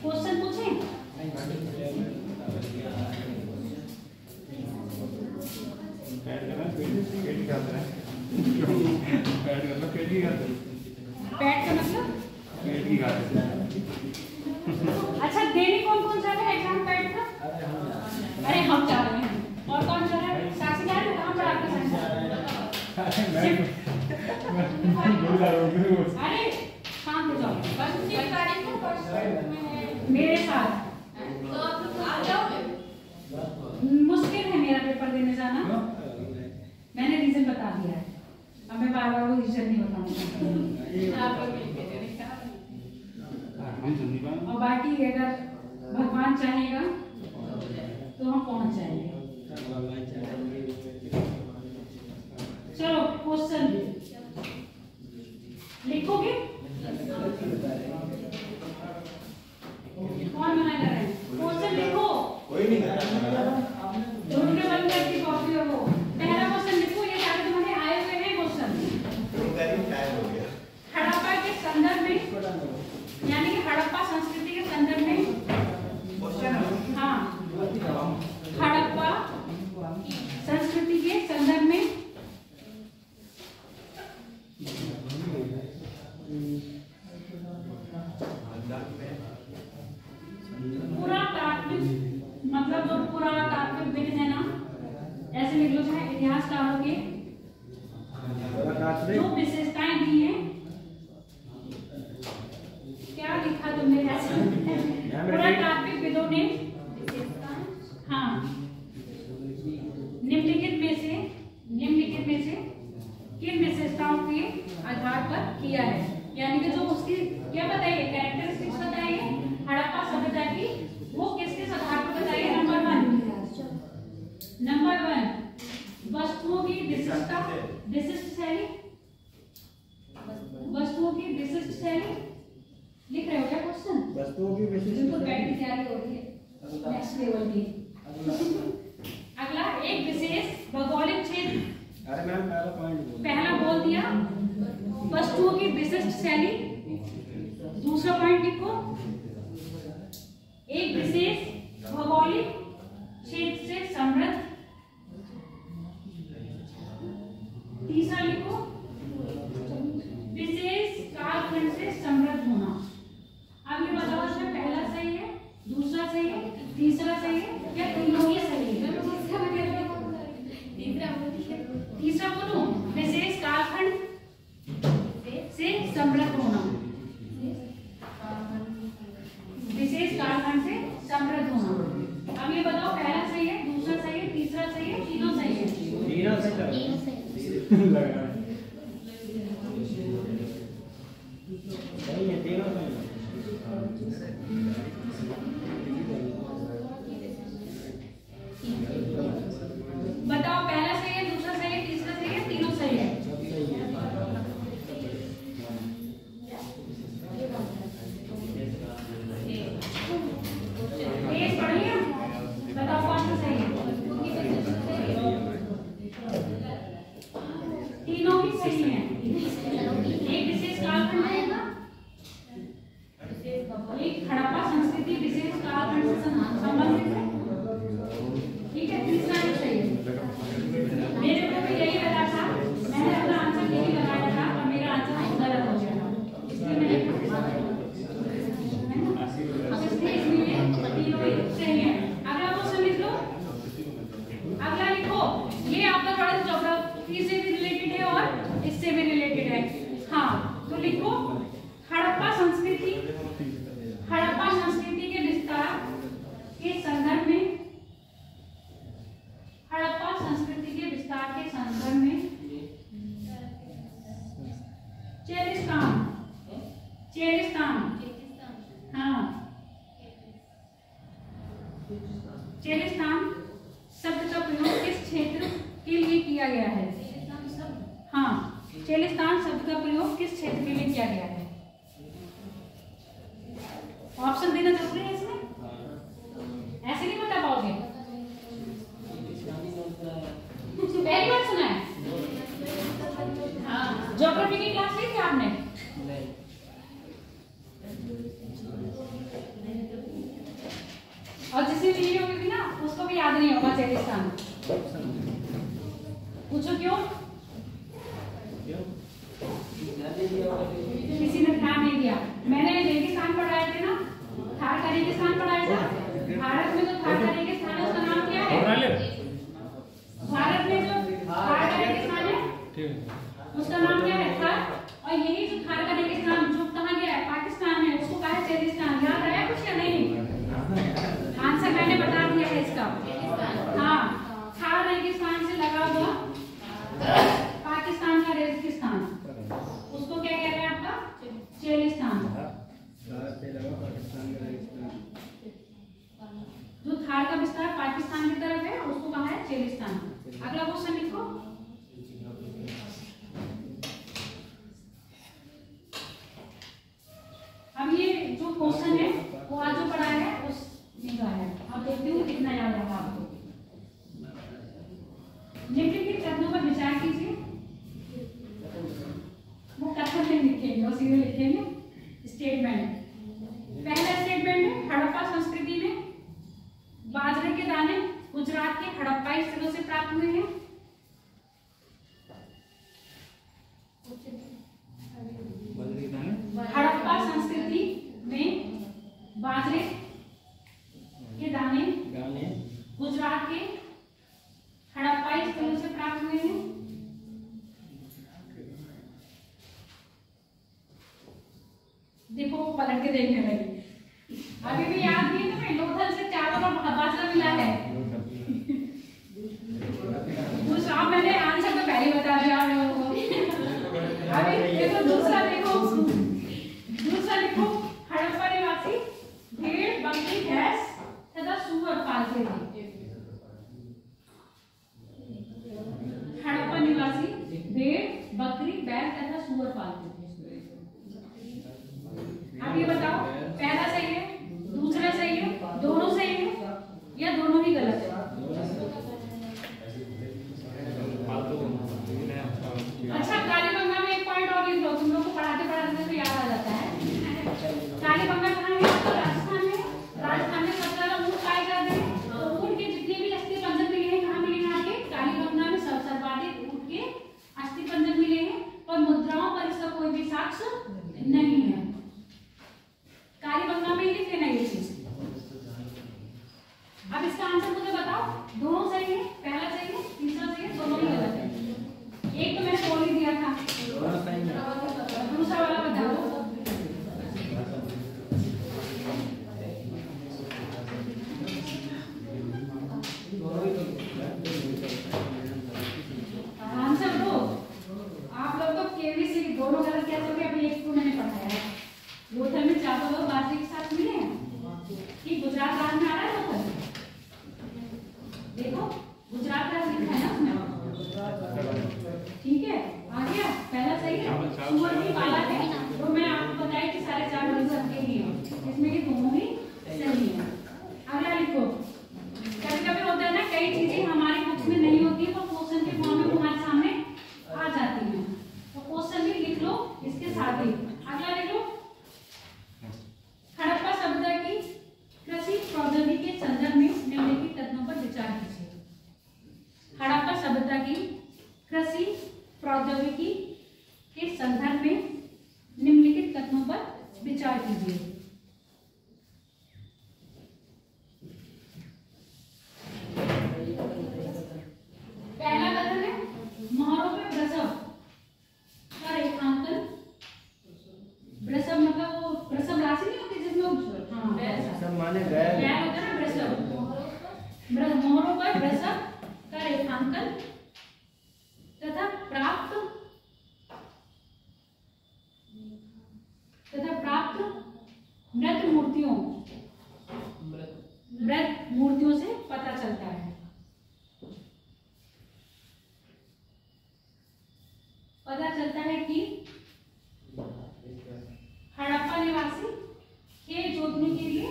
Speaker 1: क्वेश्चन पूछें? पैट का मतलब? अच्छा, देने कौन कौन जा रहा है एग्जाम पैट का? अरे हम जा रहे हैं, और कौन जा रहा है? साक्षी जा रही है, कहाँ पर आपका अरे शांत हो जाओ, मेरे साथ
Speaker 4: तो आप लोग आ जाओ।
Speaker 1: मुश्किल है मेरा पेपर देने जाना। मैंने रीजन बता दिया है, अब मैं बार बार वो रीजन नहीं बताऊंगा। और बाकी अगर भगवान चाहेगा तो हम पहुंच जाएंगे। चलो क्वेश्चन लिखोगे? कौन मना कर रहे हैं? क्वेश्चन लिखो।
Speaker 2: कोई नहीं करता।
Speaker 1: ढूंढने बंद करके कॉपी और वो पहला क्वेश्चन लिखो। ये सारे तुम्हारे आए हुए हैं क्वेश्चन। हड़प्पा के संदर्भ में, यानी कि हड़प्पा संस्कृति के संदर्भ में, हाँ, हड़प्पा संस्कृति के संदर्भ में पुरातात्विक, मतलब जो पुरातात्विक विद है ना, ऐसे लिख लो, चाहे इतिहासकारों के जो विशेषताएं दी हैं। क्या लिखा तुमने? पुरातात्विक विदों ने, हाँ, निम्नलिखित में से किन विशेषताओं के आधार पर किया है, यानी कि जो उसकी क्या बताइए, कैरेक्टरिस्टिक्स बताइए हड़प्पा सभ्यता की, वो किस आधार पर बताइए। नंबर वन वस्तुओं की विशिष्ट शैली। वस्तुओं की विशिष्ट शैली लिख रहे हो क्या क्वेश्चन?
Speaker 2: वस्तुओं की विशिष्ट
Speaker 1: बिल्कुल बैठ की तैयारी हो रही है नेक्स्ट लेवल की। अगला, एक विशेष भौगोलिक क्षेत्र।
Speaker 2: अरे मैम पहला पॉइंट
Speaker 1: पहला बोल दिया वस्तुओं की विशिष्ट शैली। दूसरा पॉइंट लिखो, एक विशेष भौगोलिक क्षेत्र से समृद्ध। तीसरा लिखो, विशेष कालखंड से समृद्ध होना। अब ये बताओ, इसमें पहला सही है, दूसरा सही है, तीसरा सही है, या तीनों ही सही है? तीसरा बोलो, विशेष कालखंड से समृद्ध होना। विशेष कालखंड से समृद्ध होना। अब ये बताओ, पहला सही है, दूसरा सही है, तीसरा सही है, तीनों सही है?
Speaker 2: तीनों सही है, तीनों सही।
Speaker 1: बताओ, पहला सही है, दूसरा सही है, तीसरा सही है, तीनों सही है? पढ़िए, बताओ कौन सा सही है? तीनों ही सही है। एक विशेष कालखंड रहेगा, एक हड़प्पा संस्कृति विशेष कालखंड से संबंधित है, ठीक है। तीसरा भी सही है। मेरे को भी यही लगा था, मैंने अपना आंसर यही लगाया था और मेरा आंसर गलत हो गया था, इसलिए मैंने तीनों ही सही है। अगला क्वेश्चन लिख लो। अगला लिखो, ये आपका थोड़ा सा ज्योग्राफी से भी रिलेटेड है और इससे भी रिलेटेड है। हाँ, तो लिखो, हड़प्पा संस्कृति चेलिस्तान शब्द का प्रयोग किस क्षेत्र के लिए किया गया है? हाँ, चेलिस्तान शब्द का प्रयोग किस क्षेत्र के लिए किया गया है? ऑप्शन देना जरूरी है इसमें, ऐसे नहीं बता पाओगे। पहली बार सुना है? हाँ, ज्योग्राफी की क्लास ली थी आपने? और जिसने ली होगी ना उसको भी याद नहीं होगा चेलिस्तान। पूछो क्यों? किसी ने ध्यान नहीं दिया। मैंने रेगिस्तान पढ़ाए थे ना, थार का रेगिस्तान पढ़ाया था। भारत में जो थार का रेगिस्तान है उसका नाम क्या है? भारत में जो थार का रेगिस्तान है उसका नाम क्या है? थार। और यही जो थार का रेगिस्तान जो कहाँ गया है? पाकिस्तान में, उसको कहा है चेलिस्तान। याद आया कुछ या नहीं? आंसर मैंने बता दिया है इसका। हाँ, थार रेगिस्तान से लगा हुआ पाकिस्तान का रेगिस्तान, उसको क्या कह रहे हैं आपका? चेलिस्तान। जो थार का विस्तार पाकिस्तान की तरफ है उसको कहा है चेलिस्तान। अगला क्वेश्चन लिखो। अब ये जो क्वेश्चन है वो आज जो पढ़ा है उसमें का है। अब देखते हूँ कितना याद रहा आपको। निम्नलिखित कथनों पर विचार कीजिए। वो कथन नहीं लिखेंगे, वो सीधे लिखेंगे स्टेटमेंट। पहला स्टेटमेंट है, हड़प्पा संस्कृति में बाजरे के दाने गुजरात के हड़प्पाई स्थलों से प्राप्त हुए हैं। हड़प्पा संस्कृति में बाजरे के दाने गुजरात के हड़प्पाई स्थलों से प्राप्त हुए हैं। देखो वो पलट के देखने लगी। अभी भी याद नहीं है तुम्हें? लोथल से चावल और बाजरा मिला है। कुछ आप मैंने आंसर तो पहले बता दिया आप लोगों को। अभी देखो दूसरा, देखो दूसरा लिखो। हड़प्पा निवासी भेड़, बकरी, भैंस तथा सूअर पालते थे। हड़प्पा निवासी भेड़, बकरी, बैल तथा सूअर पालते थे। अब ये बताओ, पहला सही है, दूसरा सही है, दोनों सही है या दोनों ही गलत है? अच्छा, कालीबंगा में एक पॉइंट और लिख लो। तुम लोग को पढ़ाते पढ़ाते तो याद आ जाता है। कालीबंगा कहाँ है? राजस्थान में। राजस्थान में सबसे ज्यादा ऊँट पाए जाते हैं। तो ऊँट के जितने भी अस्थि पंजर मिले हैं कहाँ मिले हैं? आगे कालीबंगा में सर्वाधिक ऊँट के अस्थि पंजर मिले हैं, पर मुद्राओं पर इसका कोई भी साक्ष्य नहीं है। कालीबंगा में ही लिख लेना ये चीज। अब इसका आंसर मुझे बताओ, दोनों सही है? पहला सही है, तीसरा सही है, दोनों ही गलत है। एक तो मैंने बोल ही दिया था, दूसरा वाला बता दो। आंसर दो। आप लोग तो केबीसी दोनों गलत कैसे हो गए? अभी एक तो मैंने पढ़ाया है। लोथल में चावल और बाजरे के साथ मिले हैं कि गुजरात राज्य में आ रहा है लोथल? देखो गुजरात राज्य लिखा है ना उसमें। ठीक है, आ गया। पहला सही है, सूअर भी पाला है। तो मैं आपको बताया कि सारे चार आंसर के लिए इसमें ये दोनों ही सही है। अगला लिखो। कभी कभी होता है ना, कई चीजें हमारी बुक्स में नहीं होती तो क्वेश्चन के फॉर्म में तुम्हारे सामने आ जाती हैं, तो क्वेश्चन भी लिख लो इसके साथ ही। अगला लिख लो। हड़प्पा सभ्यता की कृषि प्रौद्योगिकी के संदर्भ में निम्नलिखित तथ्यों पर विचार कीजिए। हड़प्पा सभ्यता की कृषि प्रौद्योगिकी के संदर्भ में निम्नलिखित तथ्यों पर विचार कीजिए। पहला कथन है, मोहरों पे वृषभ का रेखांकन। वृषभ मतलब वो वृषभ राशि नहीं होती जिसमें माने बैल होता है ना, वृषभ। मोहरों पर वृषभ का रेखांकन तथा प्राप्त मृत मूर्तियों चीजों से पता चलता है। पता चलता है कि हड़प्पा निवासी खेत जोतने के लिए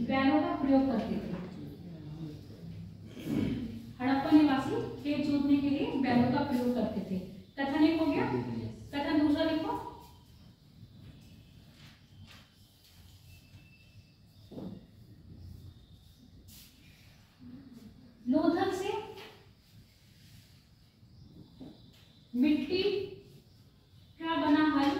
Speaker 1: बैलों का प्रयोग करते थे। हड़प्पा निवासी खेत जोतने के लिए बैलों का प्रयोग करते थे। कथन एक हो गया। कथन दूसरा लिखो। लोथल से मिट्टी का बना हल,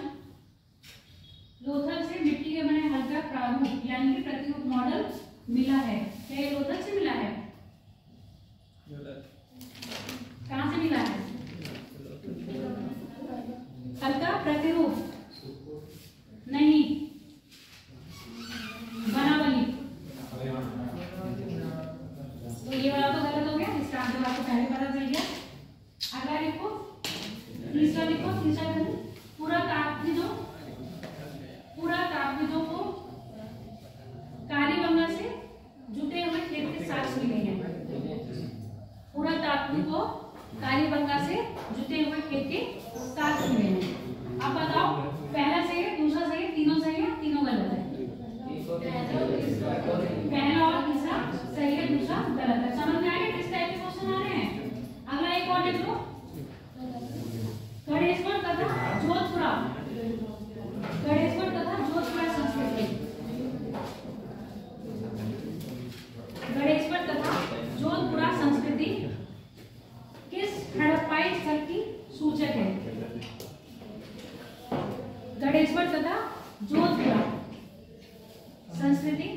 Speaker 1: लोथल से मिट्टी के बने हल का प्रारूप यानी कि प्रतिरूप मॉडल मिला है। क्या ये लोथल से मिला है? कहां से मिला है? हल का प्रतिरूप नहीं, बनावली। तो ये वाला तो गलत हो गया, इसका आंसर आपको पहले पता चल गया। अगला लिखो, तीसरा लिखो। तीसरा पुरातात्विदों को कालीबंगा से जुटे हुए खेत के साक्ष्य मिले हैं। पुरातात्विक को कालीबंगा से जुटे हुए खेत के साक्ष्य मिले हैं। अब बताओ, पहला सही है, दूसरा सही है, तीनों सही है, तीनों गलत है? पहला और तीसरा सही है, दूसरा गलत है। समझ में आ गया किस टाइप के क्वेश्चन आ रहे हैं? अगला एक और लिख लो। गणेशपुर तथा जोधपुरा, गणेशपुर तथा जोधपुरा संस्कृति, गणेशपुर तथा जोधपुरा संस्कृति किस हड़प्पाई स्थल की सूचक है? गणेशपुर तथा जोधपुरा संस्कृति